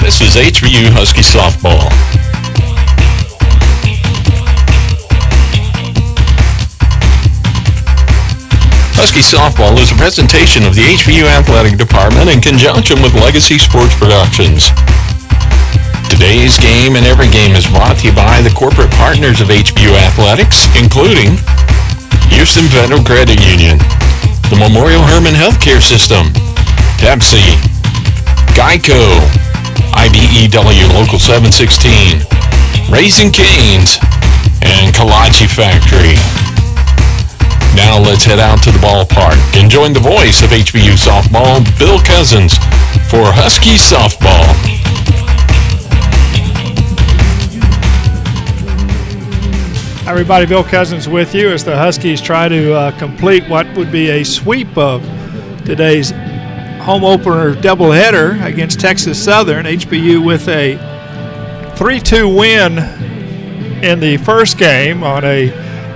This is HBU Husky Softball. Husky Softball is a presentation of the HBU Athletic Department in conjunction with Legacy Sports Productions. Today's game and every game is brought to you by the corporate partners of HBU Athletics, including Houston Federal Credit Union, the Memorial Hermann Healthcare System, Pepsi, Geico, IBEW Local 716, Raising Cane's, and Kalachi Factory. Now let's head out to the ballpark and join the voice of HBU softball, Bill Cousins, for Husky Softball. Hi everybody, Bill Cousins with you as the Huskies try to complete what would be a sweep of today's home opener doubleheader against Texas Southern. HBU with a 3-2 win in the first game on a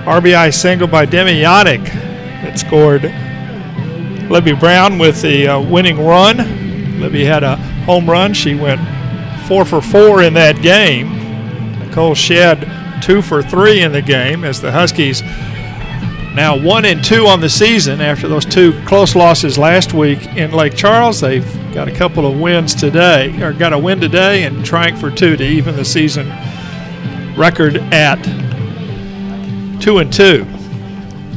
RBI single by Demi Yannick that scored Libby Brown with the winning run. Libby had a home run. She went 4 for 4 in that game. Nicole Shedd 2 for 3 in the game as the Huskies now 1-2 on the season after those two close losses last week in Lake Charles. They've got a couple of wins today, or got a win today and trying for 2 to even the season record at 2-2.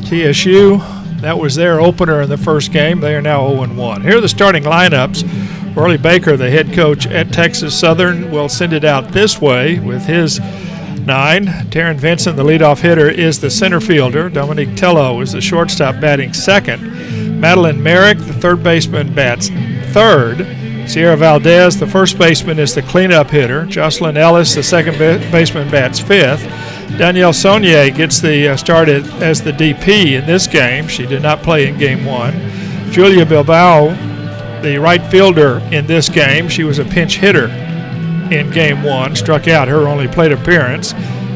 TSU, that was their opener in the first game. They are now 0-1. Here are the starting lineups. Burley Baker, the head coach at Texas Southern, will send it out this way with his 9. Taryn Vincent, the leadoff hitter, is the center fielder. Dominique Tello is the shortstop, batting second. Madeline Merrick, the third baseman, bats third. Sierra Valdez, the first baseman, is the cleanup hitter. Jocelyn Ellis, the second baseman, bats fifth. Danielle Saunier gets the start as the DP in this game. She did not play in Game 1. Julia Bilbao, the right fielder in this game. She was a pinch hitter in Game 1, struck out her only plate appearance.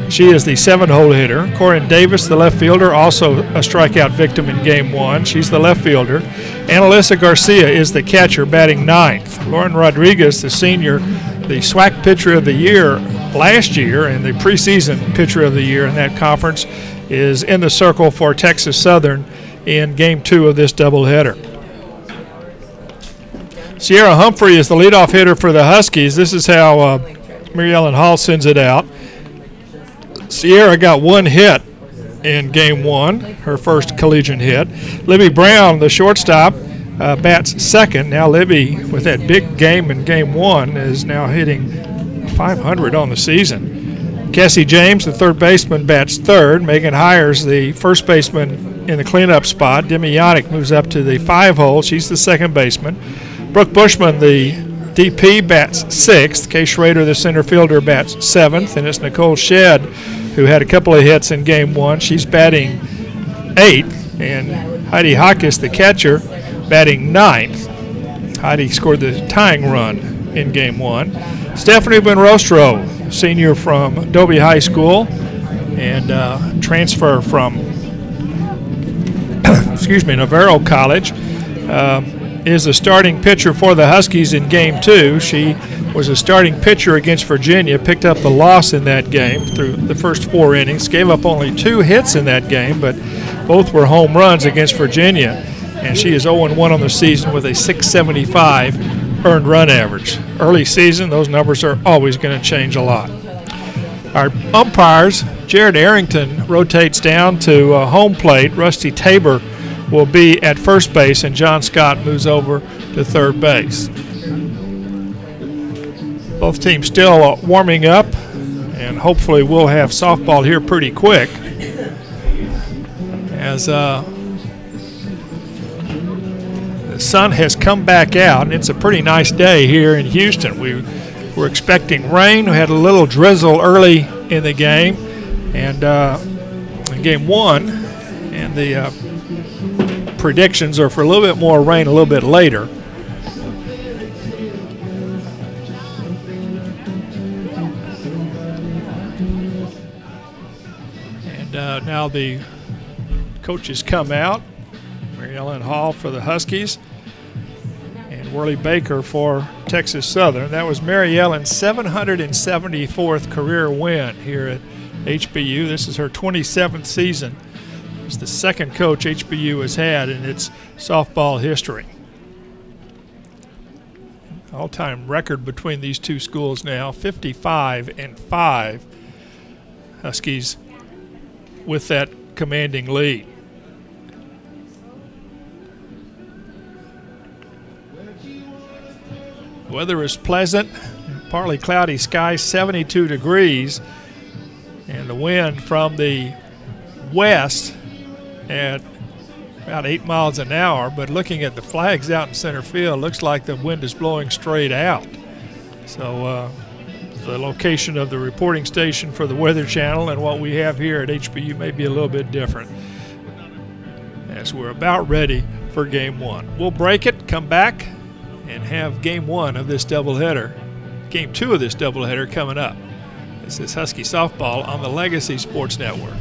She is the 7-hole hitter. Corinne Davis, the left fielder, also a strikeout victim in Game 1. She's the left fielder. Annalisa Garcia is the catcher, batting 9th. Lauren Rodriguez, the senior, the SWAC Pitcher of the Year last year and the preseason Pitcher of the Year in that conference, is in the circle for Texas Southern in Game 2 of this doubleheader. Sierra Humphrey is the leadoff hitter for the Huskies. This is how Mary Ellen Hall sends it out. Sierra got 1 hit in Game 1, her first collegiate hit. Libby Brown, the shortstop, bats second. Now Libby, with that big game in Game 1, is now hitting .500 on the season. Cassie James, the third baseman, bats third. Megan Hires, the first baseman, in the cleanup spot. Demi Yannick moves up to the 5-hole. She's the second baseman. Brooke Bushman, the DP, bats 6th. Kay Schrader, the center fielder, bats 7th. And it's Nicole Shedd, who had a couple of hits in Game 1. She's batting 8th. And Heidi Hawkes, the catcher, batting 9th. Heidi scored the tying run in Game 1. Stephanie Benrostro, senior from Adobe High School and transfer from Navarro College, is the starting pitcher for the Huskies in Game 2. She was a starting pitcher against Virginia, picked up the loss in that game through the first 4 innings, gave up only 2 hits in that game, but both were home runs against Virginia, and she is 0-1 on the season with a .675 earned run average. Early season, those numbers are always going to change a lot. Our umpires, Jared Arrington rotates down to home plate. Rusty Tabor will be at first base, and John Scott moves over to third base. Both teams still warming up, and hopefully we'll have softball here pretty quick as the sun has come back out, and it's a pretty nice day here in Houston. We were expecting rain. We had a little drizzle early in the game, and in Game 1, and the predictions are for a little bit more rain a little bit later. And now the coaches come out. Mary Ellen Hall for the Huskies, and Worley Baker for Texas Southern. That was Mary Ellen's 774th career win here at HBU. This is her 27th season. It's the second coach HBU has had in its softball history. All-time record between these two schools now, 55-5. Huskies with that commanding lead. Weather is pleasant, partly cloudy skies, 72 degrees, and the wind from the west at about 8 miles an hour. But looking at the flags out in center field, looks like the wind is blowing straight out. So the location of the reporting station for the Weather Channel and what we have here at HBU may be a little bit different, as we're about ready for game one. We'll break it, come back, and have game one of this doubleheader, game two of this doubleheader coming up. This is Husky Softball on the Legacy Sports Network.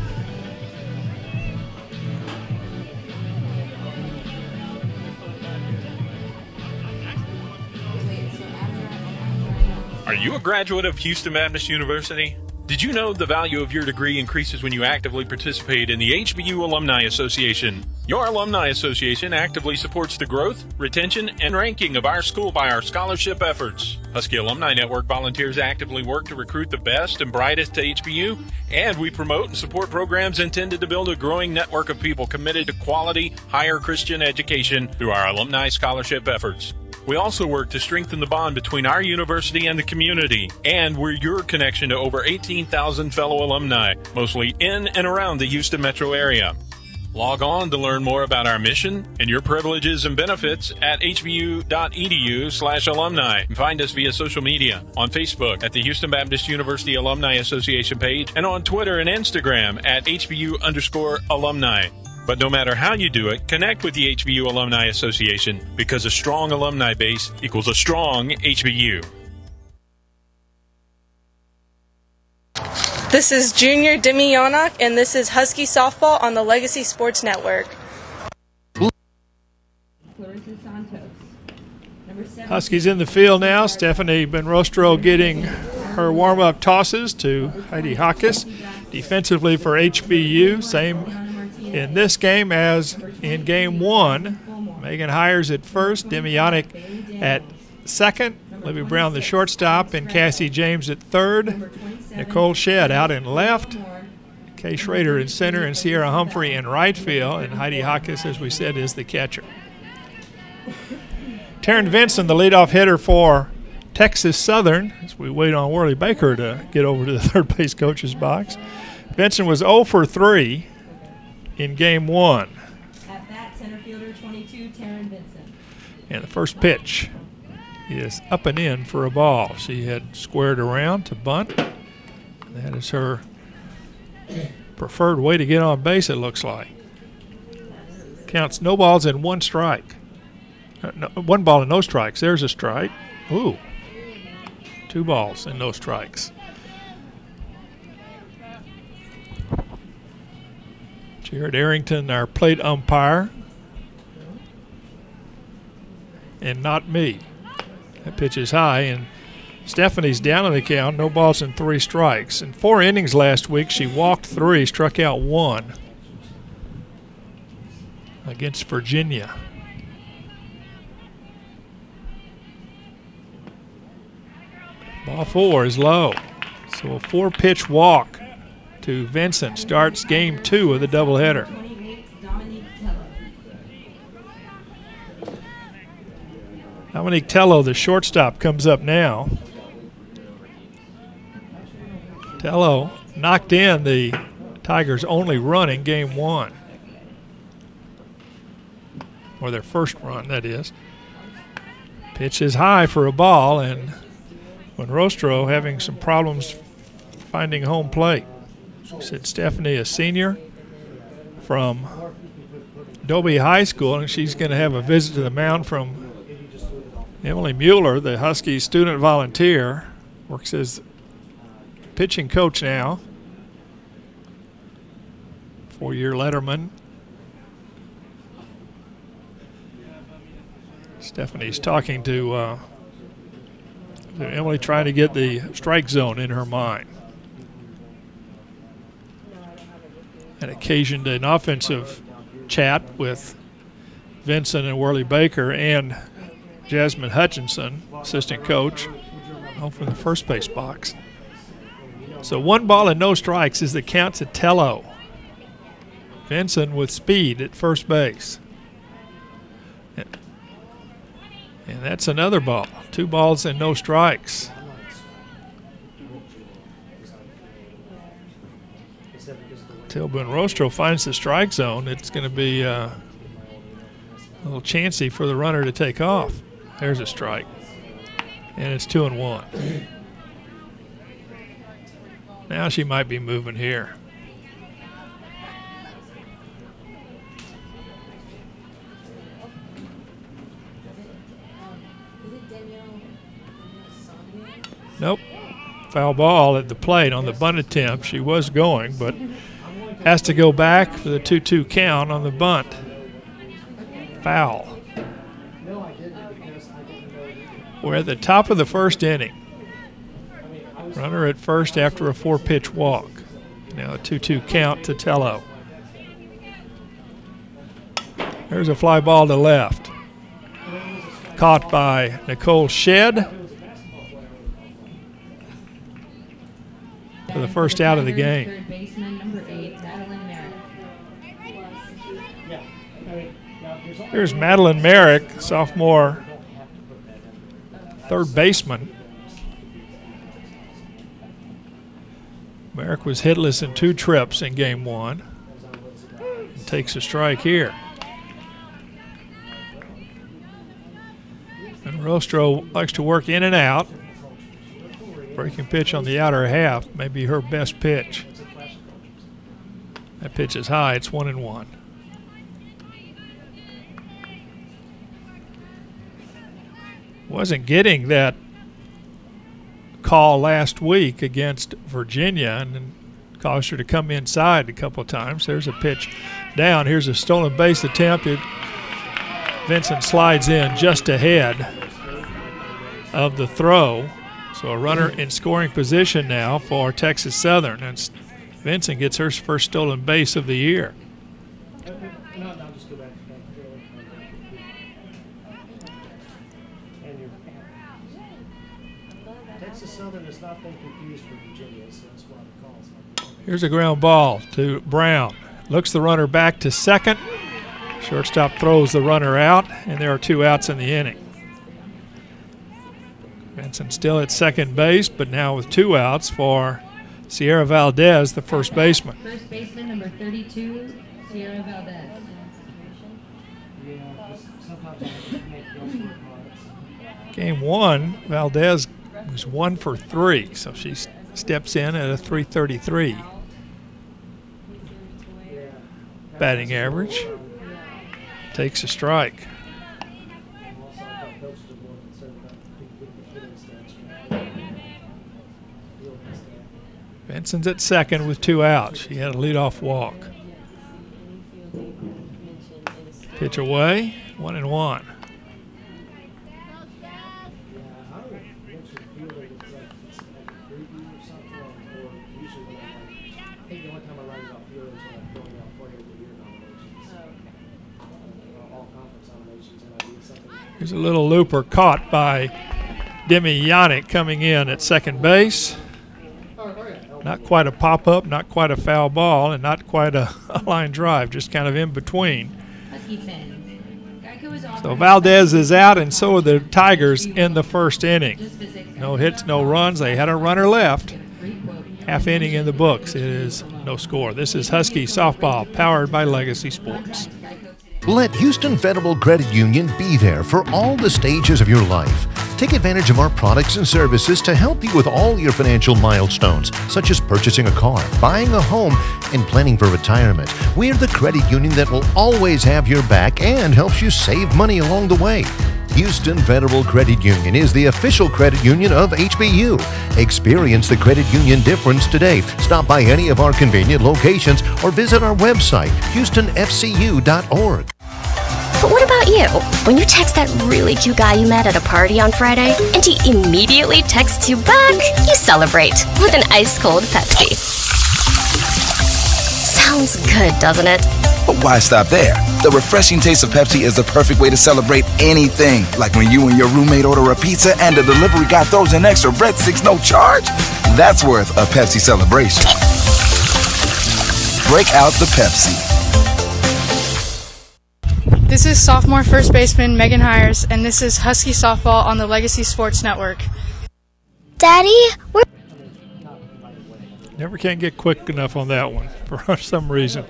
Are you a graduate of Houston Baptist University? Did you know the value of your degree increases when you actively participate in the HBU Alumni Association? Your Alumni Association actively supports the growth, retention, and ranking of our school by our scholarship efforts. Husky Alumni Network volunteers actively work to recruit the best and brightest to HBU, and we promote and support programs intended to build a growing network of people committed to quality, higher Christian education through our alumni scholarship efforts. We also work to strengthen the bond between our university and the community, and we're your connection to over 18,000 fellow alumni, mostly in and around the Houston metro area. Log on to learn more about our mission and your privileges and benefits at hbu.edu/alumni. And find us via social media on Facebook at the Houston Baptist University Alumni Association page and on Twitter and Instagram at HBU_alumni. But no matter how you do it, connect with the HBU Alumni Association, because a strong alumni base equals a strong HBU. This is Junior Demi Yonak, and this is Husky Softball on the Legacy Sports Network. Huskies in the field now. Stephanie Benrostro getting her warm-up tosses to Heidi Hawkes. Defensively for HBU, same in this game as in game one. Megan Hires at first, Demyanic at second, Libby Brown the shortstop, and Cassie James at third. Nicole Shedd out in left, Kay Schrader in center, and Sierra Humphrey in right field, and Heidi Hawkes, as we said, is the catcher. Taryn Vinson, the leadoff hitter for Texas Southern, as we wait on Worley Baker to get over to the third base coach's box. Vinson was 0 for 3 in game one. At bat, center fielder 22, Taryn Vinson. And the first pitch is up and in for a ball. She had squared around to bunt. That is her preferred way to get on base, it looks like. Counts no balls and one strike. No, 1 ball and no strikes. There's a strike. Ooh. 2 balls and no strikes. Jared Arrington, our plate umpire, and not me. That pitch is high, and Stephanie's down on the count, no balls and 3 strikes. In 4 innings last week, she walked 3, struck out 1 against Virginia. Ball 4 is low, so a 4-pitch walk to Vincent starts game 2 of the doubleheader. Dominique Tello, the shortstop, comes up now. Tello knocked in the Tigers' only run in game 1. Or their first run, that is. Pitch is high for a ball, and Monrostro having some problems finding home plate. She said Stephanie, a senior from Dobie High School, and she's going to have a visit to the mound from Emily Mueller, the Husky student volunteer, works as pitching coach now, 4-year letterman. Stephanie's talking to Emily, trying to get the strike zone in her mind. And occasioned an offensive chat with Vincent and Worley Baker and Jasmine Hutchinson, assistant coach, from the first base box. So 1 ball and no strikes is the count to Tello. Vincent with speed at first base. And that's another ball. 2 balls and no strikes. Till Buenrostro finds the strike zone, it's going to be a little chancy for the runner to take off. There's a strike. And it's 2-1. Now she might be moving here. Nope. Foul ball at the plate on the bunt attempt. She was going, but has to go back for the 2-2 count on the bunt. Foul. We're at the top of the first inning. Runner at first after a 4-pitch walk. Now a 2-2 count to Tello. There's a fly ball to left. Caught by Nicole Shedd for the first out of the game. Third baseman, number 8, Madeline Merrick. Here's Madeline Merrick, sophomore third baseman. Merrick was hitless in 2 trips in game 1. And takes a strike here. And Rostro likes to work in and out. Breaking pitch on the outer half may be her best pitch. That pitch is high. It's 1-1. Wasn't getting that call last week against Virginia and caused her to come inside a couple of times. There's a pitch down. Here's a stolen base attempt. Vincent slides in just ahead of the throw. So a runner in scoring position now for Texas Southern. And Vincent gets her first stolen base of the year. Here's a ground ball to Brown. Looks the runner back to second. Shortstop throws the runner out, and there are 2 outs in the inning. Vincent still at second base, but now with 2 outs for Sierra Valdez, the first baseman. First baseman, number 32, Sierra Valdez. Game 1, Valdez was 1 for 3, so she steps in at a .333 batting average. Takes a strike. Vincent's at second with 2 outs. She had a leadoff walk. Pitch away, 1-1. Here's a little looper caught by Demi Yannick coming in at second base. Not quite a pop-up, not quite a foul ball, and not quite a line drive, just kind of in between. So Valdez is out, and so are the Tigers in the first inning. No hits, no runs. They had a runner left. Half inning in the books. It is no score. This is Husky Softball, powered by Legacy Sports. Let Houston Federal Credit Union be there for all the stages of your life. Take advantage of our products and services to help you with all your financial milestones, such as purchasing a car, buying a home, and planning for retirement. We're the credit union that will always have your back and helps you save money along the way. Houston Federal Credit Union is the official credit union of HBU. Experience the credit union difference today. Stop by any of our convenient locations or visit our website, houstonfcu.org. But what about you? When you text that really cute guy you met at a party on Friday, and he immediately texts you back, you celebrate with an ice-cold Pepsi. Sounds good, doesn't it? But why stop there? The refreshing taste of Pepsi is the perfect way to celebrate anything. Like when you and your roommate order a pizza and the delivery guy throws in extra breadsticks, no charge. That's worth a Pepsi celebration. Break out the Pepsi. This is sophomore first baseman Megan Hires, and this is Husky Softball on the Legacy Sports Network. Daddy, we're... Never can get quick enough on that one for some reason.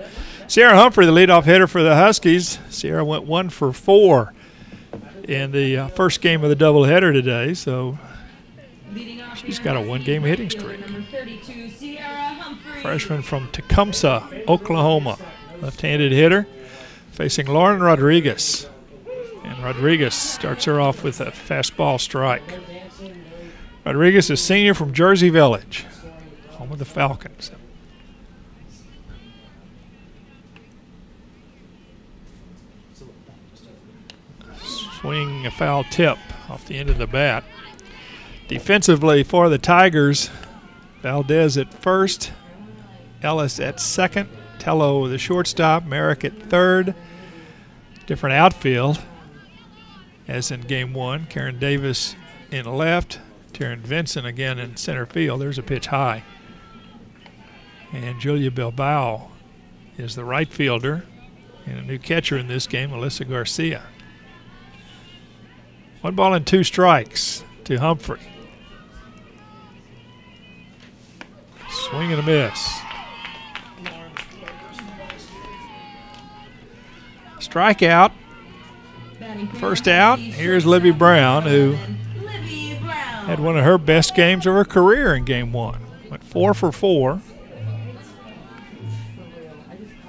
Sierra Humphrey, the leadoff hitter for the Huskies. Sierra went 1 for 4 in the first game of the doubleheader today, so she's got a 1-game hitting streak. Freshman from Tecumseh, Oklahoma, left-handed hitter, facing Lauren Rodriguez. And Rodriguez starts her off with a fastball strike. Rodriguez is senior from Jersey Village, home of the Falcons. Swing, a foul tip off the end of the bat. Defensively for the Tigers, Valdez at first, Ellis at second, Tello the shortstop, Merrick at third. Different outfield as in game 1. Karen Davis in left, Taryn Vincent again in center field. There's a pitch high. And Julia Bilbao is the right fielder, and a new catcher in this game, Alyssa Garcia. 1 ball and 2 strikes to Humphrey. Swing and a miss. Strikeout. First out. Here's Libby Brown, who had one of her best games of her career in game 1. Went 4 for 4.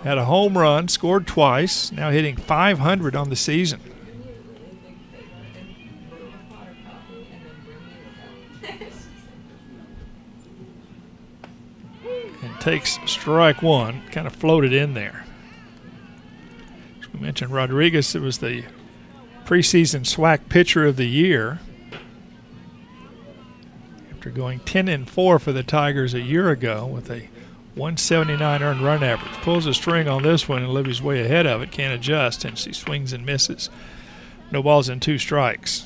Had a home run, scored twice, now hitting .500 on the season. And takes strike 1, kind of floated in there. As we mentioned, Rodriguez, it was the preseason SWAC Pitcher of the Year. After going 10-4 for the Tigers a year ago with a 179 earned run average. Pulls a string on this one, and Libby's way ahead of it, can't adjust, and she swings and misses. No balls and 2 strikes.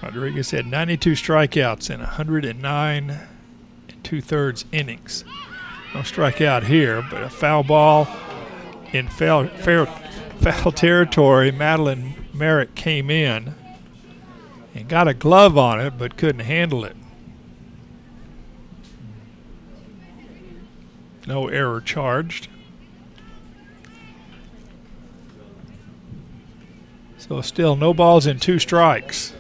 Rodriguez had 92 strikeouts in 109 2/3 innings. No strikeout here, but a foul ball in foul territory. Madeline Merritt came in and got a glove on it, but couldn't handle it. No error charged. So still no balls and 2 strikes.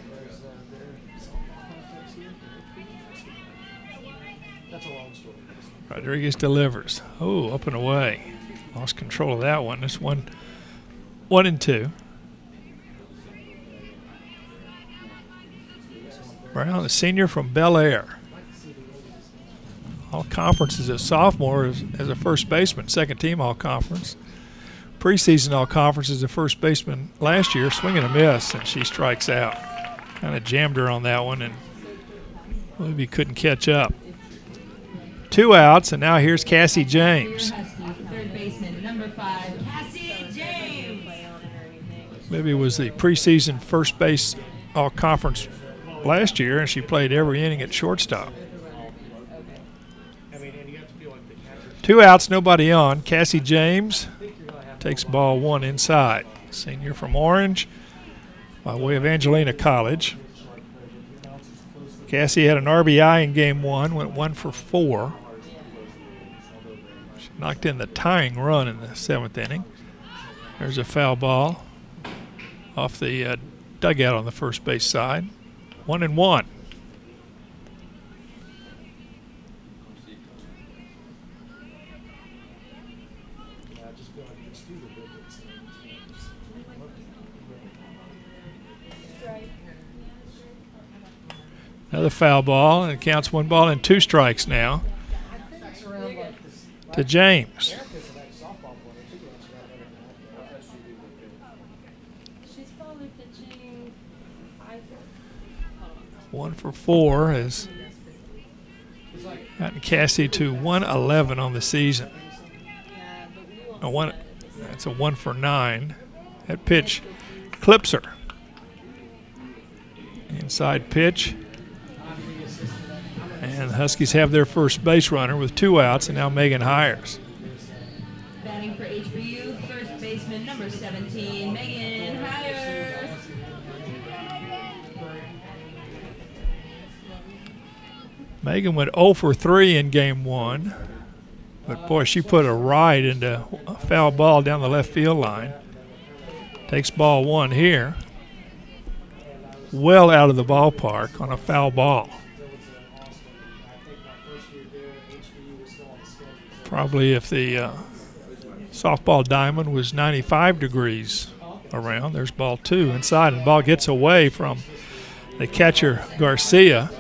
Rodriguez delivers. Oh, up and away. Lost control of that one. It's 1-2. Brown, the senior from Bel Air. All conference as a sophomore as a first baseman, second team all conference. Preseason all conference as a first baseman last year, swing and a miss, and she strikes out. Kind of jammed her on that one, and Libby couldn't catch up. 2 outs, and now here's Cassie James. Third baseman, number 5, Cassie James. Libby was the preseason first base all conference last year, and she played every inning at shortstop. 2 outs, nobody on. Cassie James takes ball 1 inside. Senior from Orange by way of Angelina College. Cassie had an RBI in game 1, went 1 for 4. She knocked in the tying run in the 7th inning. There's a foul ball off the dugout on the first base side. 1-1. Another foul ball, and it counts 1 ball and 2 strikes now to James. 1 for 4 has gotten Cassie to 111 on the season. That's a 1 for 9. That pitch clips her. Inside pitch. And the Huskies have their first base runner with 2 outs, and now Megan Hires. Batting for HBU, first baseman number 17, Megan Hires. Megan went 0 for 3 in game 1. But, boy, she put a ride into a foul ball down the left field line. Takes ball 1 here. Well out of the ballpark on a foul ball. Probably if the softball diamond was 95 degrees around, there's ball 2 inside, and the ball gets away from the catcher, Garcia.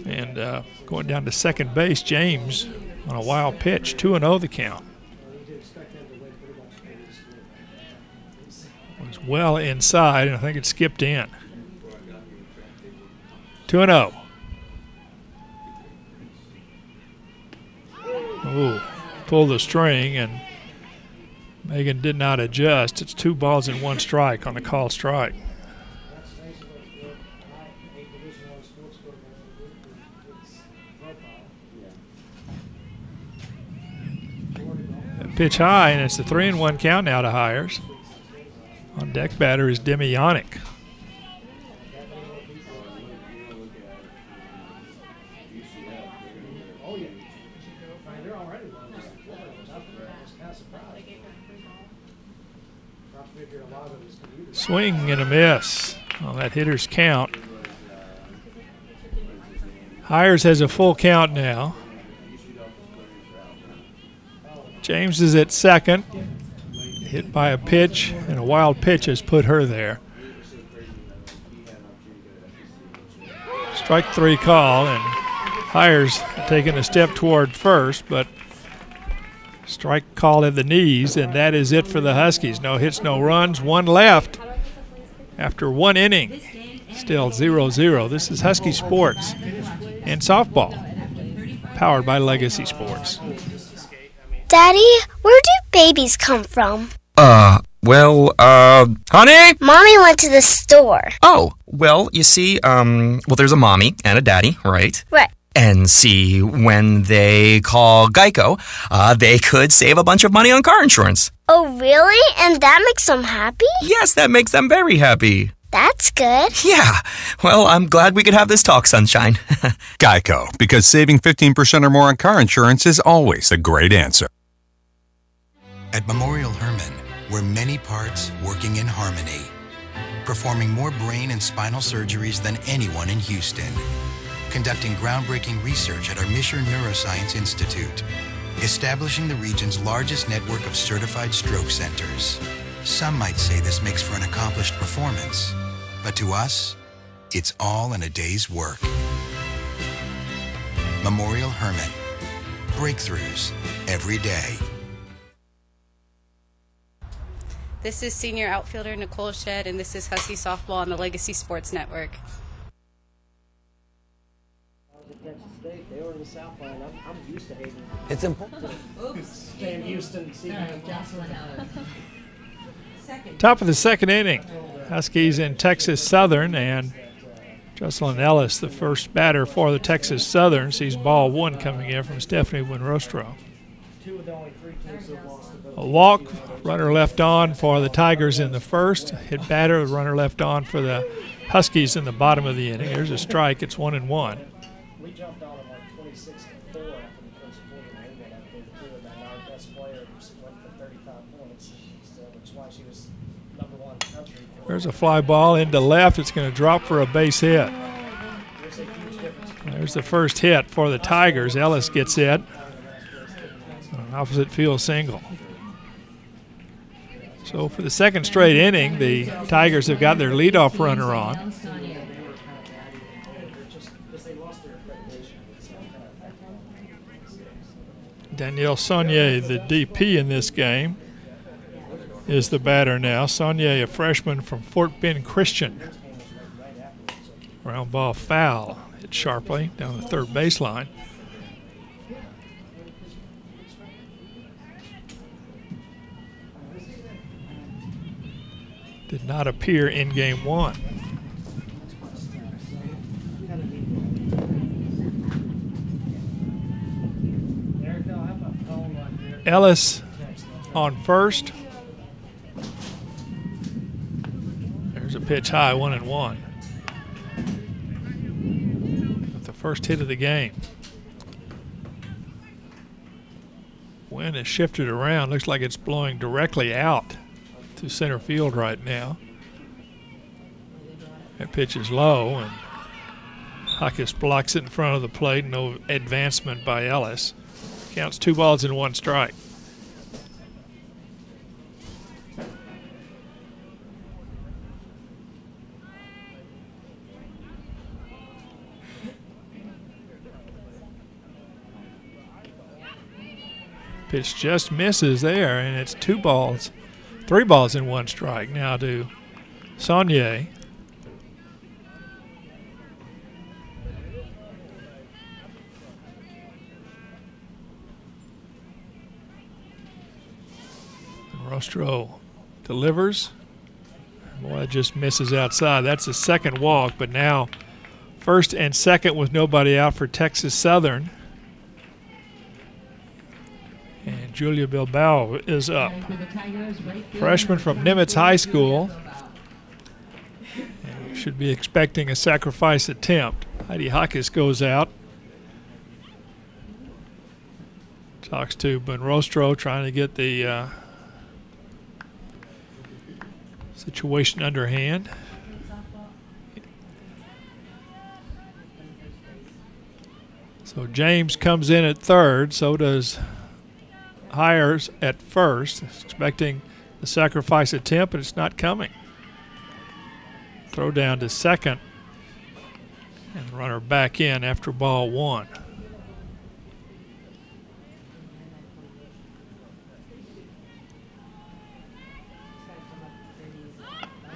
And going down to second base, James on a wild pitch, 2-0 the count. Was well inside, and I think it skipped in. 2-0. Ooh, pulled the string, and Megan did not adjust. It's 2 balls and 1 strike on the called strike. Pitch high, and it's a 3-1 count now to Hires. On deck batter is Demi Yannick. Swing and a miss on that hitter's count. Hires has a full count now. James is at second. Hit by a pitch, and a wild pitch has put her there. Strike 3 call, and Hires taking a step toward first, but strike call at the knees, and that is it for the Huskies. No hits, no runs, 1 left after 1 inning. Still 0-0. This is Husky Sports and softball, powered by Legacy Sports. Daddy, where do babies come from? Honey? Mommy went to the store. Oh, well, you see, there's a mommy and a daddy, right? Right. And see, when they call Geico, they could save a bunch of money on car insurance. Oh, really? And that makes them happy? Yes, that makes them very happy. That's good. Yeah. Well, I'm glad we could have this talk, Sunshine. Geico, because saving 15% or more on car insurance is always a great answer. At Memorial Hermann, we're many parts working in harmony, performing more brain and spinal surgeries than anyone in Houston, conducting groundbreaking research at our Misher Neuroscience Institute, establishing the region's largest network of certified stroke centers. Some might say this makes for an accomplished performance, but to us, it's all in a day's work. Memorial Hermann. Breakthroughs every day. This is senior outfielder Nicole Shedd, and this is Husky Softball on the Legacy Sports Network. They were in the South Line. I'm used to hating. It's important. Stay in Houston. Top of the second inning. Huskies in Texas Southern, and Jocelyn Ellis, the first batter for the Texas Southern, sees ball 1 coming in from Stephanie Winrostro. A walk, runner left on for the Tigers in the first. Hit batter, runner left on for the Huskies in the bottom of the inning. There's a strike. It's 1-1. We jumped on him like 26-4 after the first quarter. Our best player went for 35 points, which is why she was number 1 in the country. There's a fly ball into left. It's going to drop for a base hit. There's the first hit for the Tigers. Ellis gets it. An opposite field single. So for the second straight inning, the Tigers have got their leadoff runner on. Danielle Saunier, the DP in this game. is the batter now. Saunier, a freshman from Fort Bend Christian. Ground ball foul. Hit sharply down the third baseline. Did not appear in game one. Ellis on first. There's a pitch high, 1-1. With the first hit of the game. Wind has shifted around. Looks like it's blowing directly out to center field right now. That pitch is low, and Huckus blocks it in front of the plate. No advancement by Ellis. Counts 2 balls and 1 strike. Pitch just misses there, and it's 3 balls and 1 strike now to Saunier. Rostro delivers. Boy, it just misses outside. That's the second walk, but now first and second with nobody out for Texas Southern. And Julia Bilbao is up. Freshman from Nimitz High School. And we should be expecting a sacrifice attempt. Heidi Huckus goes out. Talks to Benrostro, trying to get the situation underhand. So James comes in at third, so does Hires at first, expecting the sacrifice attempt, but it's not coming. Throw down to second, and the runner back in after ball 1.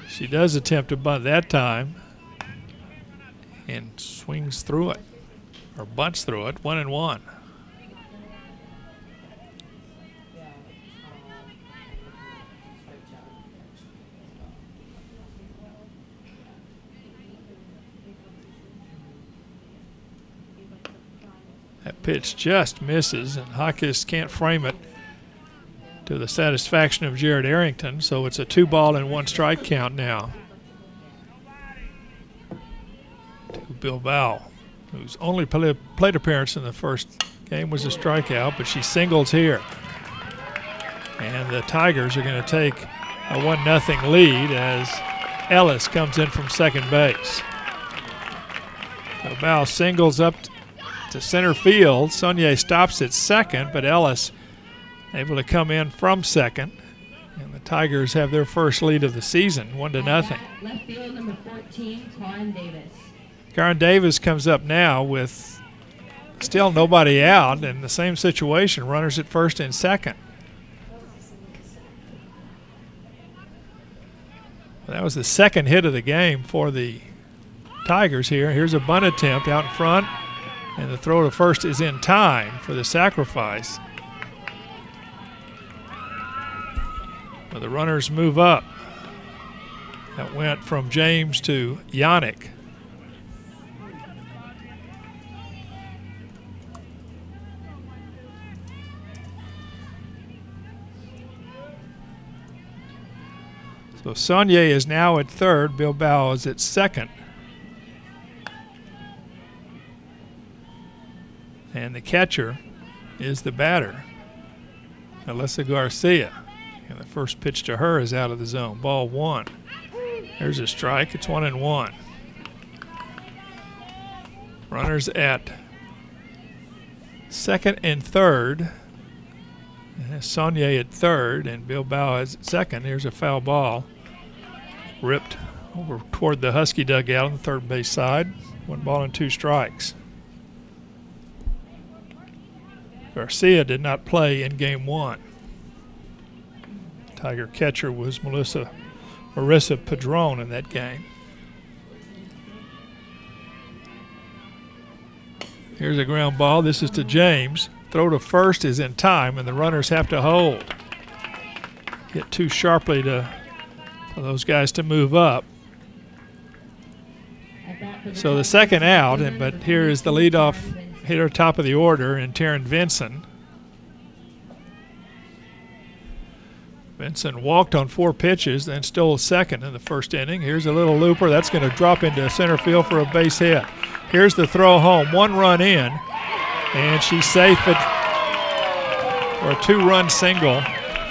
She does attempt to bunt that time and swings through it, or bunts through it, 1-1. That pitch just misses, and Huckus can't frame it to the satisfaction of Jared Arrington, so it's a 2 ball and 1 strike count now to Bilbao, whose only plate appearance in the first game was a strikeout, but she singles here. And the Tigers are going to take a 1-0 lead as Ellis comes in from second base. Bilbao singles up to center field. Saunier stops at second, but Ellis able to come in from second, and the Tigers have their first lead of the season, 1-0. Left field number 14, Karen Davis. Karen Davis comes up now with still nobody out, in the same situation, runners at first and second. Well, that was the second hit of the game for the Tigers here. Here's a bunt attempt out in front, and the throw to first is in time for the sacrifice. Well, the runners move up. That went from James to Yannick. So Saunier is now at third. Bilbao is at second. And the catcher is the batter, Alyssa Garcia. And the first pitch to her is out of the zone. Ball 1. There's a strike. It's 1-1. Runners at second and third. Saunier at third, and Bilbao is at second. Here's a foul ball. Ripped over toward the Husky dugout on the third base side. 1 ball and 2 strikes. Garcia did not play in game 1. Tiger catcher was Marissa Padron in that game. Here's a ground ball. This is to James. Throw to first is in time, and the runners have to hold. Hit too sharply for those guys to move up. So the second out, but here is the leadoff hitter, top of the order, and Taryn Vinson. Vinson walked on 4 pitches, then stole second in the first inning. Here's a little looper. That's going to drop into center field for a base hit. Here's the throw home. 1 run in, and she's safe for a 2-run single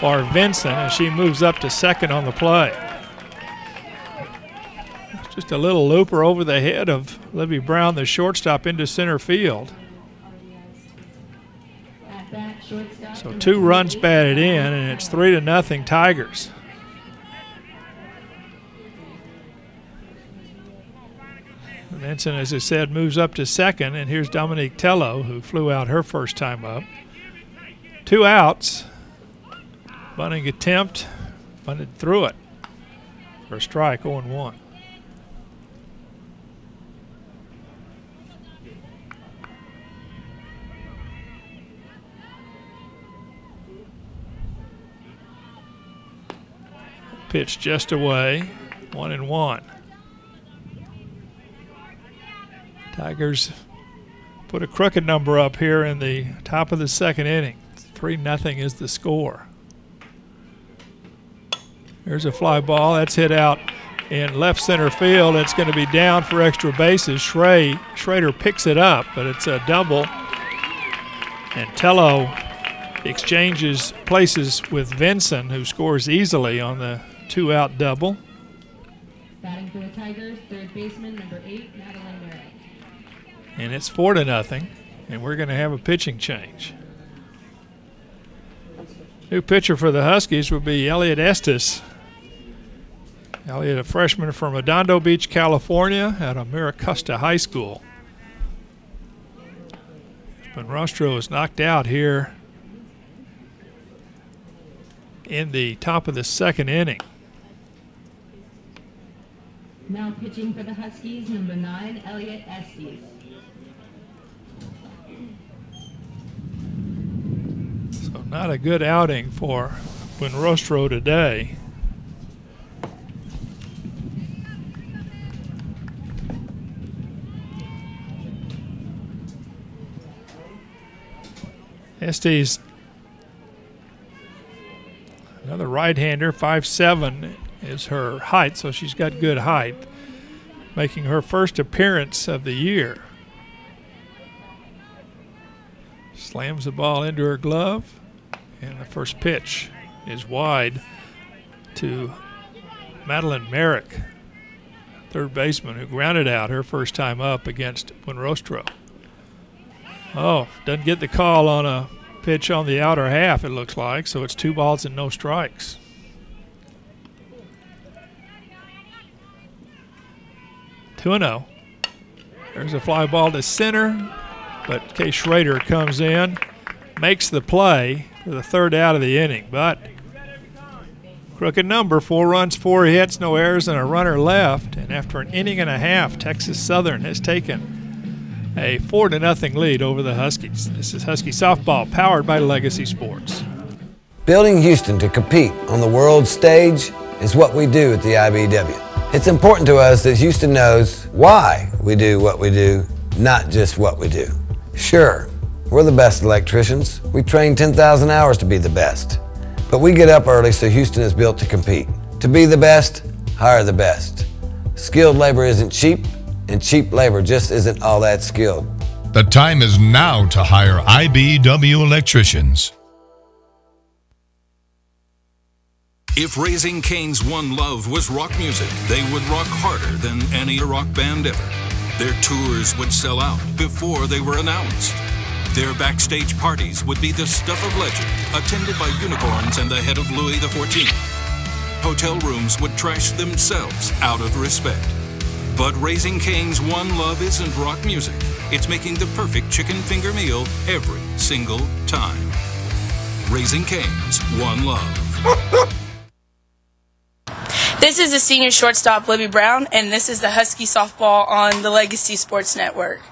for Vinson, and she moves up to second on the play. Just a little looper over the head of Libby Brown, the shortstop, into center field. So 2 runs batted in, and it's 3-0 Tigers. Vinson, as I said, moves up to second, and here's Dominique Tello, who flew out her first time up. 2 outs. Bunting attempt, bunted through it for a strike, 0-1. Pitch just away, 1-1. Tigers put a crooked number up here in the top of the second inning. 3-0 is the score. There's a fly ball. That's hit out in left center field. It's going to be down for extra bases. Schrader picks it up, but it's a double. And Tello exchanges places with Vinson, who scores easily on the 2-out double. Batting for the Tigers, third baseman, number 8, Madeline Merrick. And it's 4-0, and we're going to have a pitching change. New pitcher for the Huskies will be Elliot Estes. Elliot, a freshman from Redondo Beach, California, out of Miracosta High School. Rostro is knocked out here in the top of the second inning. Now pitching for the Huskies, number 9, Elliot Estes. So not a good outing for Buenrostro today. Estes, another right-hander, 5'7" is her height, so she's got good height, making her first appearance of the year. Slams the ball into her glove, and the first pitch is wide to Madeline Merrick, third baseman, who grounded out her first time up against Buenrostro. Oh, doesn't get the call on a pitch on the outer half, it looks like, so it's 2 balls and no strikes. Two-0. There's a fly ball to center, but Kay Schrader comes in, makes the play for the 3rd out of the inning, but crooked number, 4 runs, 4 hits, no errors, and a runner left. And after an inning and a half, Texas Southern has taken a 4-0 lead over the Huskies. This is Husky softball, powered by Legacy Sports. Building Houston to compete on the world stage is what we do at the IBEW. It's important to us that Houston knows why we do what we do, not just what we do. Sure, we're the best electricians. We train 10,000 hours to be the best. But we get up early so Houston is built to compete. To be the best, hire the best. Skilled labor isn't cheap, and cheap labor just isn't all that skilled. The time is now to hire IBEW electricians. If Raising Cane's one love was rock music, they would rock harder than any rock band ever. Their tours would sell out before they were announced. Their backstage parties would be the stuff of legend, attended by unicorns and the head of Louis XIV. Hotel rooms would trash themselves out of respect. But Raising Cane's one love isn't rock music. It's making the perfect chicken finger meal every single time. Raising Cane's one love. This is the senior shortstop, Libby Brown, and this is the Husky softball on the Legacy Sports Network.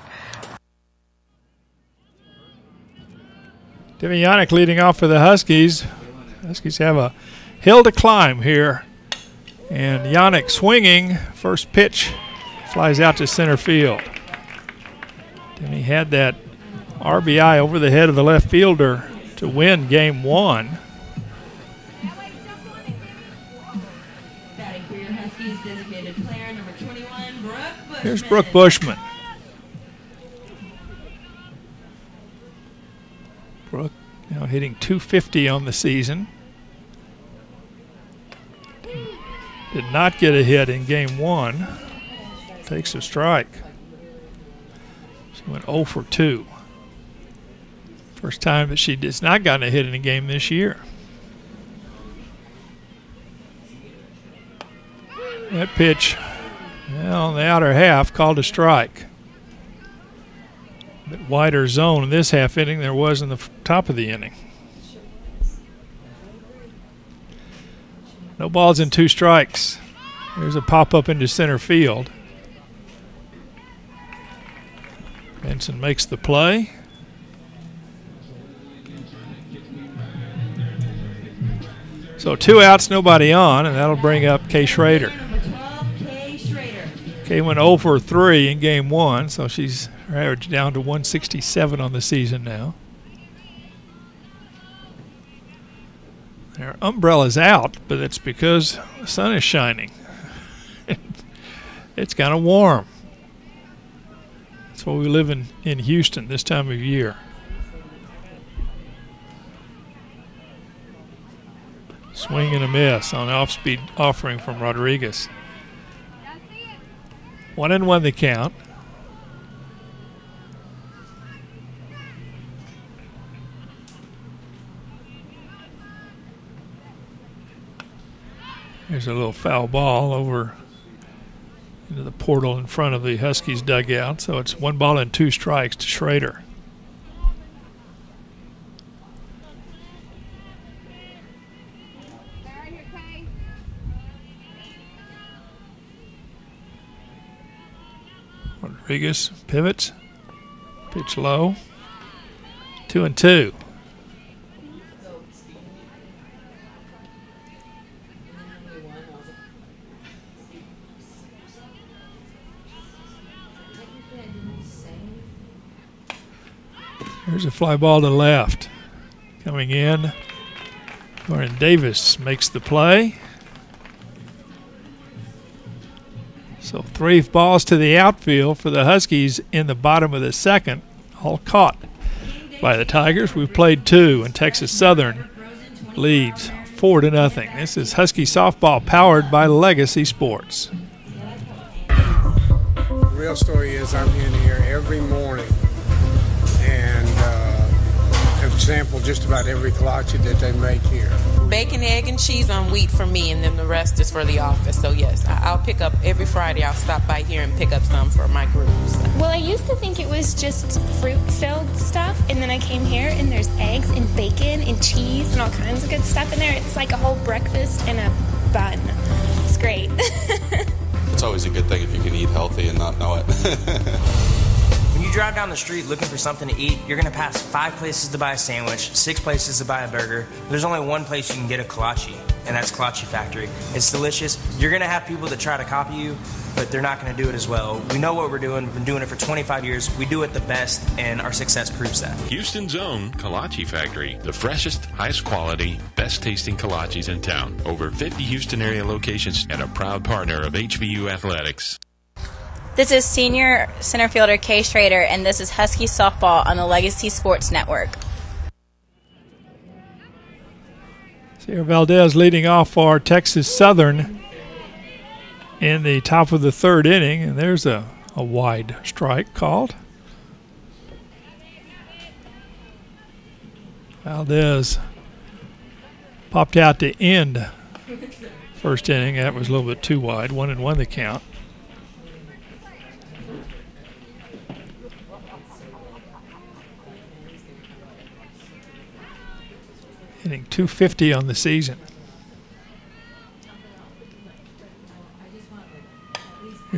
Demi Yannick leading off for the Huskies. Huskies have a hill to climb here. And Yannick swinging. First pitch flies out to center field. Demi had that RBI over the head of the left fielder to win game 1. Batting for your Huskies, designated player number 21, Brooke Bushman. Here's Brooke Bushman. Brooke now hitting .250 on the season. Did not get a hit in game 1. Takes a strike. She went 0 for 2. First time that she has not gotten a hit in a game this year. That pitch, well, on the outer half, called a strike. A bit wider zone in this half inning there was in the top of the inning. No balls and 2 strikes. There's a pop-up into center field. Benson makes the play. So 2 outs, nobody on, and that'll bring up Kay Schrader. Kay went 0 for 3 in game 1, so she's averaged down to 167 on the season now. Their umbrella's out, but it's because the sun is shining. It's kind of warm. That's why we live in Houston this time of year. Swing and a miss on off-speed offering from Rodriguez. 1-1 the count. There's a little foul ball over into the portal in front of the Huskies dugout. So it's 1 ball and 2 strikes to Schrader. Rodriguez pivots. Pitch low. 2-2. Here's a fly ball to left. Coming in, Lauren Davis makes the play. So 3 balls to the outfield for the Huskies in the bottom of the second, all caught by the Tigers. We've played 2, and Texas Southern leads 4-0. This is Husky softball powered by Legacy Sports. The real story is I'm in here every morning and have sampled just about every kolache that they make here. Bacon, egg, and cheese on wheat for me, and then the rest is for the office. So yes, I'll pick up every Friday. I'll stop by here and pick up some for my groups. Well, I used to think it was just fruit-filled stuff, and then I came here and there's eggs and bacon and cheese and all kinds of good stuff in there. It's like a whole breakfast in a bun. It's great. It's always a good thing if you can eat healthy and not know it. When you drive down the street looking for something to eat, you're going to pass 5 places to buy a sandwich, 6 places to buy a burger. There's only 1 place you can get a kolache, and that's Kolache Factory. It's delicious. You're going to have people that try to copy you, but they're not going to do it as well. We know what we're doing. We've been doing it for 25 years. We do it the best, and our success proves that. Houston's own Kolache Factory, the freshest, highest quality, best tasting kolaches in town. Over 50 Houston area locations and a proud partner of HBU Athletics. This is senior center fielder Kay Schrader, and this is Husky softball on the Legacy Sports Network. Sierra Valdez leading off for Texas Southern in the top of the 3rd inning, and there's a wide strike called. Valdez popped out to end 1st inning. That was a little bit too wide. 1-1 the count. Hitting .250 on the season.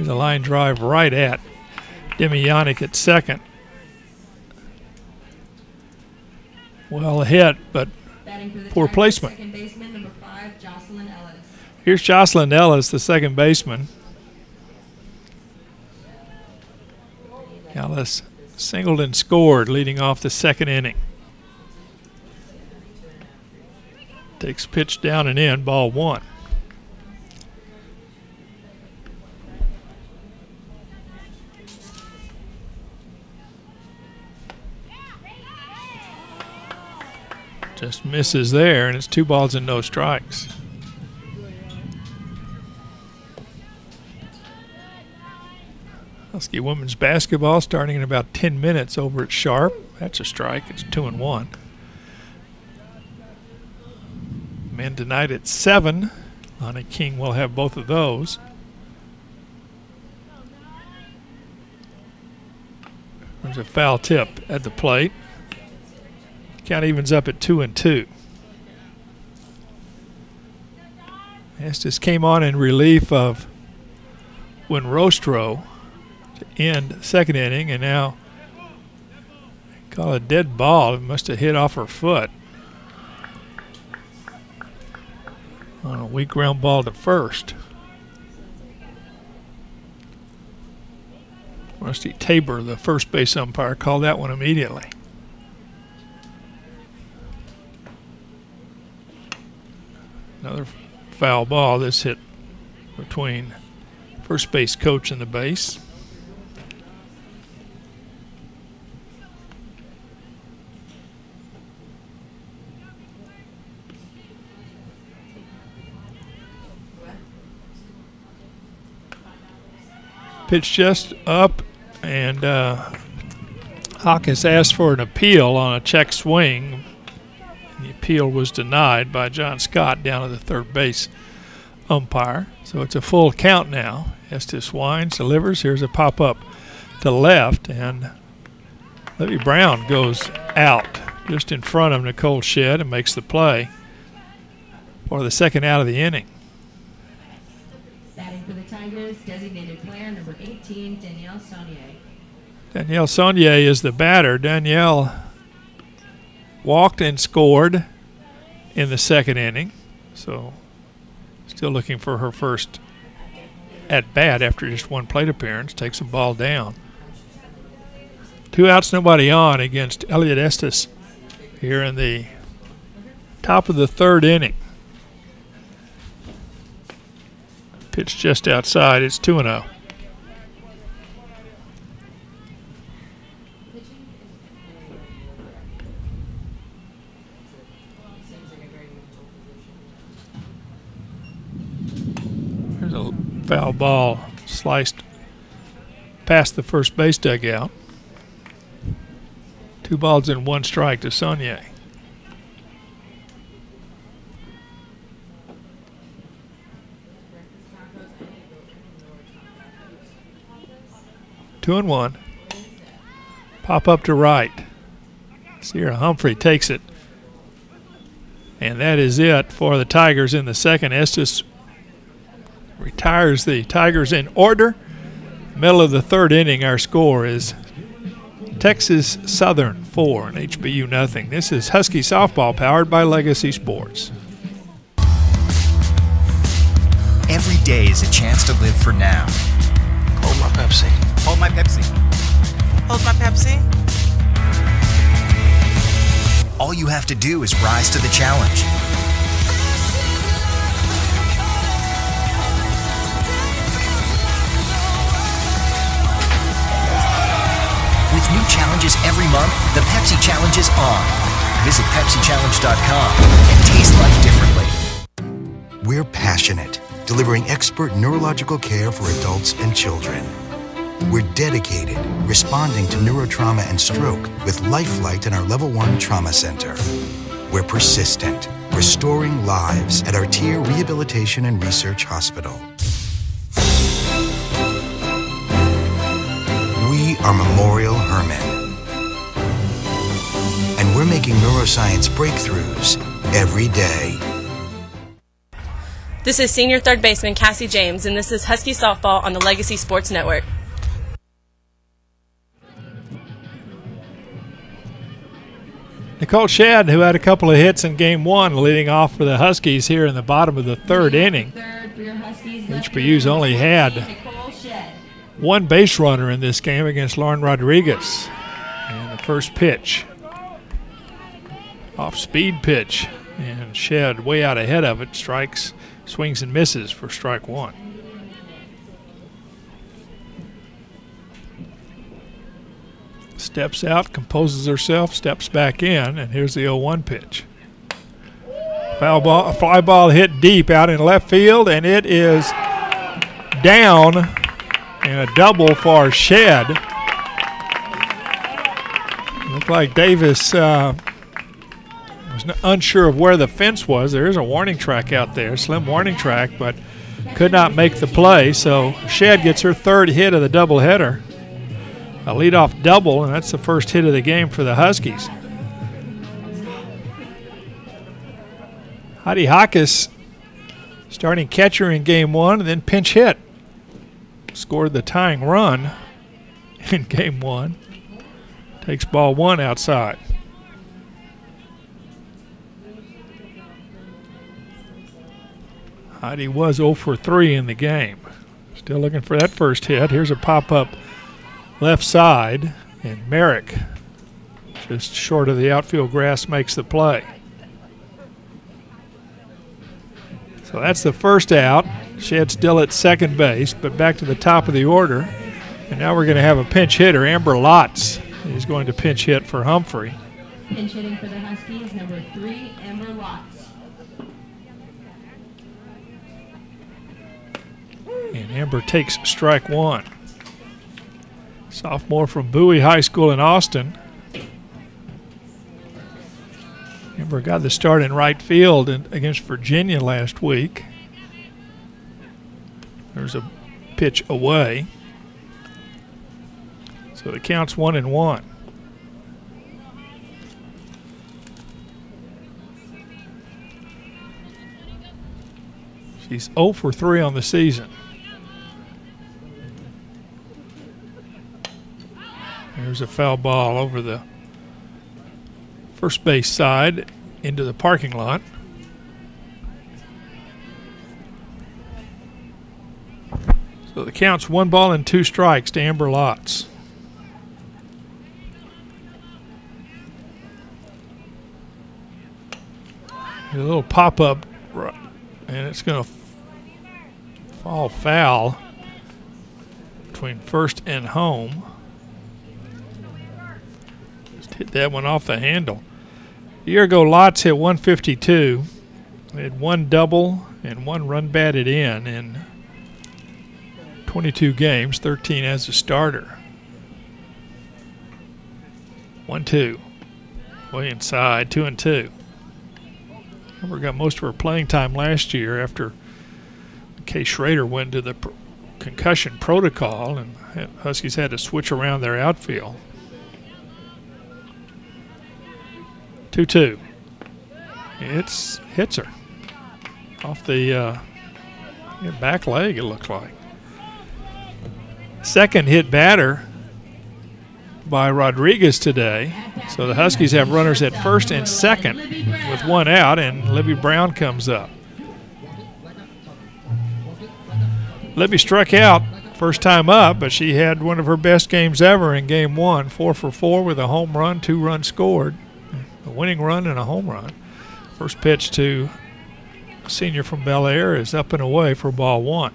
Here's a line drive right at Demianic at second. Well hit, but poor placement. Second baseman, number 5, Jocelyn Ellis. Here's Jocelyn Ellis, the second baseman. Ellis singled and scored, leading off the second inning. Takes pitch down and in, ball 1. Just misses there, and it's 2 balls and no strikes. Husky women's basketball starting in about 10 minutes over at Sharp. That's a strike. It's 2-1. Men tonight at 7. Lonnie King will have both of those. There's a foul tip at the plate. Count evens up at 2-2. Estes came on in relief of Winrostro to end the second inning, and now call a dead ball. It must have hit off her foot on a weak ground ball to first. Rusty Tabor, the first base umpire, called that one immediately. Another foul ball. This hit between first base coach and the base. Pitch just up, and Hawk has asked for an appeal on a check swing. The appeal was denied by John Scott down at the third base umpire. So it's a full count now. Estes winds, delivers. Here's a pop-up to left, and Libby Brown goes out just in front of Nicole Shedd and makes the play for the second out of the inning. Batting for the Tigers, designated player number 18, Danielle Saunier. Danielle Saunier is the batter. Danielle walked and scored in the second inning, so still looking for her first at bat after just one plate appearance. Takes a ball down. 2 outs, nobody on against Elliot Estes here in the top of the third inning. Pitch just outside. It's 2-0. There's a foul ball sliced past the first base dugout. 2 balls and 1 strike to Saunier. Two and 1. Pop up to right. Sierra Humphrey takes it. And that is it for the Tigers in the second. Estes retires the Tigers in order. Middle of the third inning, our score is Texas Southern 4 and HBU nothing. This is Husky softball powered by Legacy Sports. Every day is a chance to live for now. Hold my Pepsi. Hold my Pepsi. Hold my Pepsi. All you have to do is rise to the challenge. With new challenges every month, the Pepsi Challenge is on. Visit PepsiChallenge.com and taste life differently. We're passionate, delivering expert neurological care for adults and children. We're dedicated, responding to neurotrauma and stroke with Lifelight in our Level 1 Trauma Center. We're persistent, restoring lives at our Tier Rehabilitation and Research Hospital. We are Memorial Hermann. And we're making neuroscience breakthroughs every day. This is senior third baseman Cassie James, and this is Husky Softball on the Legacy Sports Network. Nicole Shedd, who had a couple of hits in Game 1, leading off for the Huskies here in the bottom of the third inning. HBU's only had one base runner in this game against Lauren Rodriguez. And the first pitch, off-speed pitch, and Shedd way out ahead of it, strikes, swings and misses for strike one. Steps out, composes herself, steps back in, and here's the 0-1 pitch. Foul ball, a fly ball hit deep out in left field, and it is down, and a double for Shedd. Looked like Davis was unsure of where the fence was. There is a warning track out there, slim warning track, but could not make the play. So Shedd gets her third hit of the doubleheader. A leadoff double, and that's the first hit of the game for the Huskies. Heidi Hawkes, starting catcher in Game 1, and then pinch hit. Scored the tying run in Game 1. Takes ball one outside. Heidi was 0 for 3 in the game. Still looking for that first hit. Here's a pop-up left side, and Merrick, just short of the outfield grass, makes the play. So that's the first out. Shedd still at second base, but back to the top of the order. And now we're going to have a pinch hitter, Amber Lotz. He's going to pinch hit for Humphrey. Pinch hitting for the Huskies, number 3, Amber Lotz. And Amber takes strike one. Sophomore from Bowie High School in Austin. Amber got the start in right field against Virginia last week. There's a pitch away. So the count's 1-1. She's 0 for 3 on the season. There's a foul ball over the first base side into the parking lot. So the count's 1 ball and 2 strikes to Amber Lotz. A little pop-up, and it's going to fall foul between first and home. Hit that one off the handle. A year ago, Lotz hit 152. They had 1 double and 1 run batted in 22 games, 13 as a starter. 1-2. Way inside, 2-2. Amber got most of her playing time last year after Kay Schrader went to the concussion protocol, and Huskies had to switch around their outfield. 2-2. It hits her off the back leg, it looks like. Second hit batter by Rodriguez today. So the Huskies have runners at first and second with 1 out, and Libby Brown comes up. Libby struck out first time up, but she had one of her best games ever in Game 1, 4 for 4 with a home run, 2 runs scored. A winning run and a home run. First pitch to a senior from Bel Air is up and away for ball 1.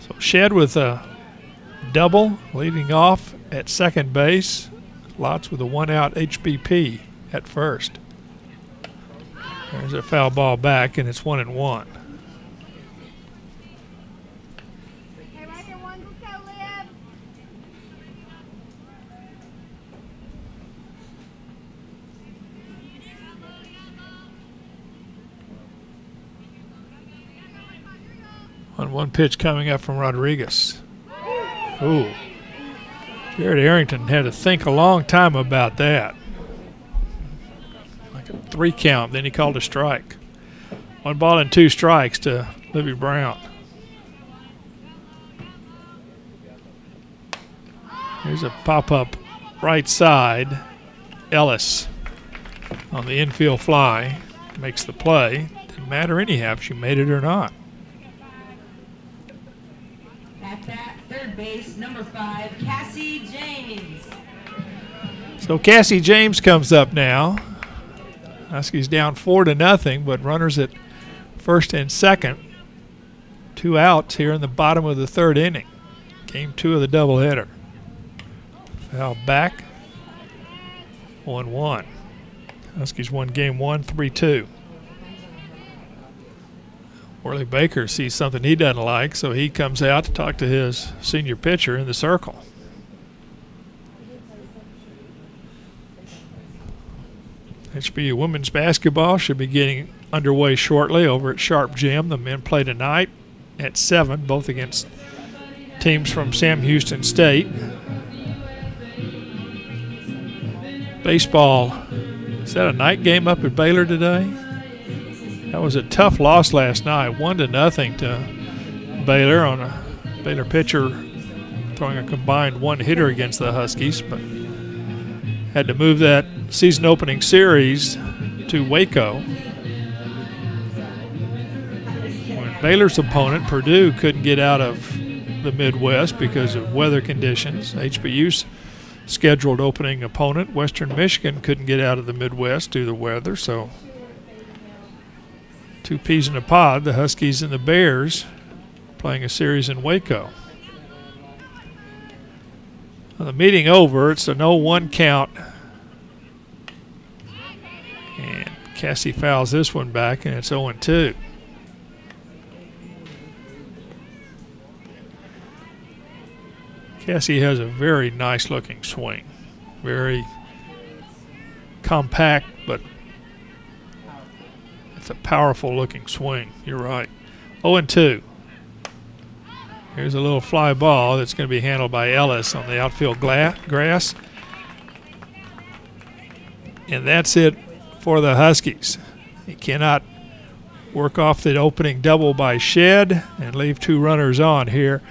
So Shedd with a double leading off at second base. Lotz with a 1-out HBP at first. There's a foul ball back, and it's 1-1. On 1 pitch coming up from Rodriguez. Ooh. Jared Arrington had to think a long time about that. Like a 1-3 count. Then he called a strike. 1 ball and 2 strikes to Libby Brown. Here's a pop-up right side. Ellis on the infield fly makes the play. Didn't matter anyhow if she made it or not. At that, third base, number 5, Cassie James. So Cassie James comes up now. Huskies down 4-0, but runners at first and second. 2 outs here in the bottom of the 3rd inning. Game 2 of the doubleheader. Foul back. 1-1. Huskies won game 1, 3-2. Worley Baker sees something he doesn't like, so he comes out to talk to his senior pitcher in the circle. HBU women's basketball should be getting underway shortly over at Sharp Gym. The men play tonight at 7, both against teams from Sam Houston State. Baseball, is that a night game up at Baylor today? That was a tough loss last night, 1-0 to Baylor on a Baylor pitcher throwing a combined 1 hitter against the Huskies, but had to move that season opening series to Waco. When Baylor's opponent, Purdue, couldn't get out of the Midwest because of weather conditions. HBU's scheduled opening opponent, Western Michigan, couldn't get out of the Midwest due to the weather, so 2 peas in a pod, the Huskies and the Bears playing a series in Waco. Well, the meeting over, it's a 0-1 count. And Cassie fouls this one back, and it's 0-2. Cassie has a very nice looking swing. Very compact, but it's a powerful looking swing. You're right. 0-2. Here's a little fly ball that's going to be handled by Ellis on the outfield grass. And that's it for the Huskies. He cannot work off the opening double by Shed and leave 2 runners on here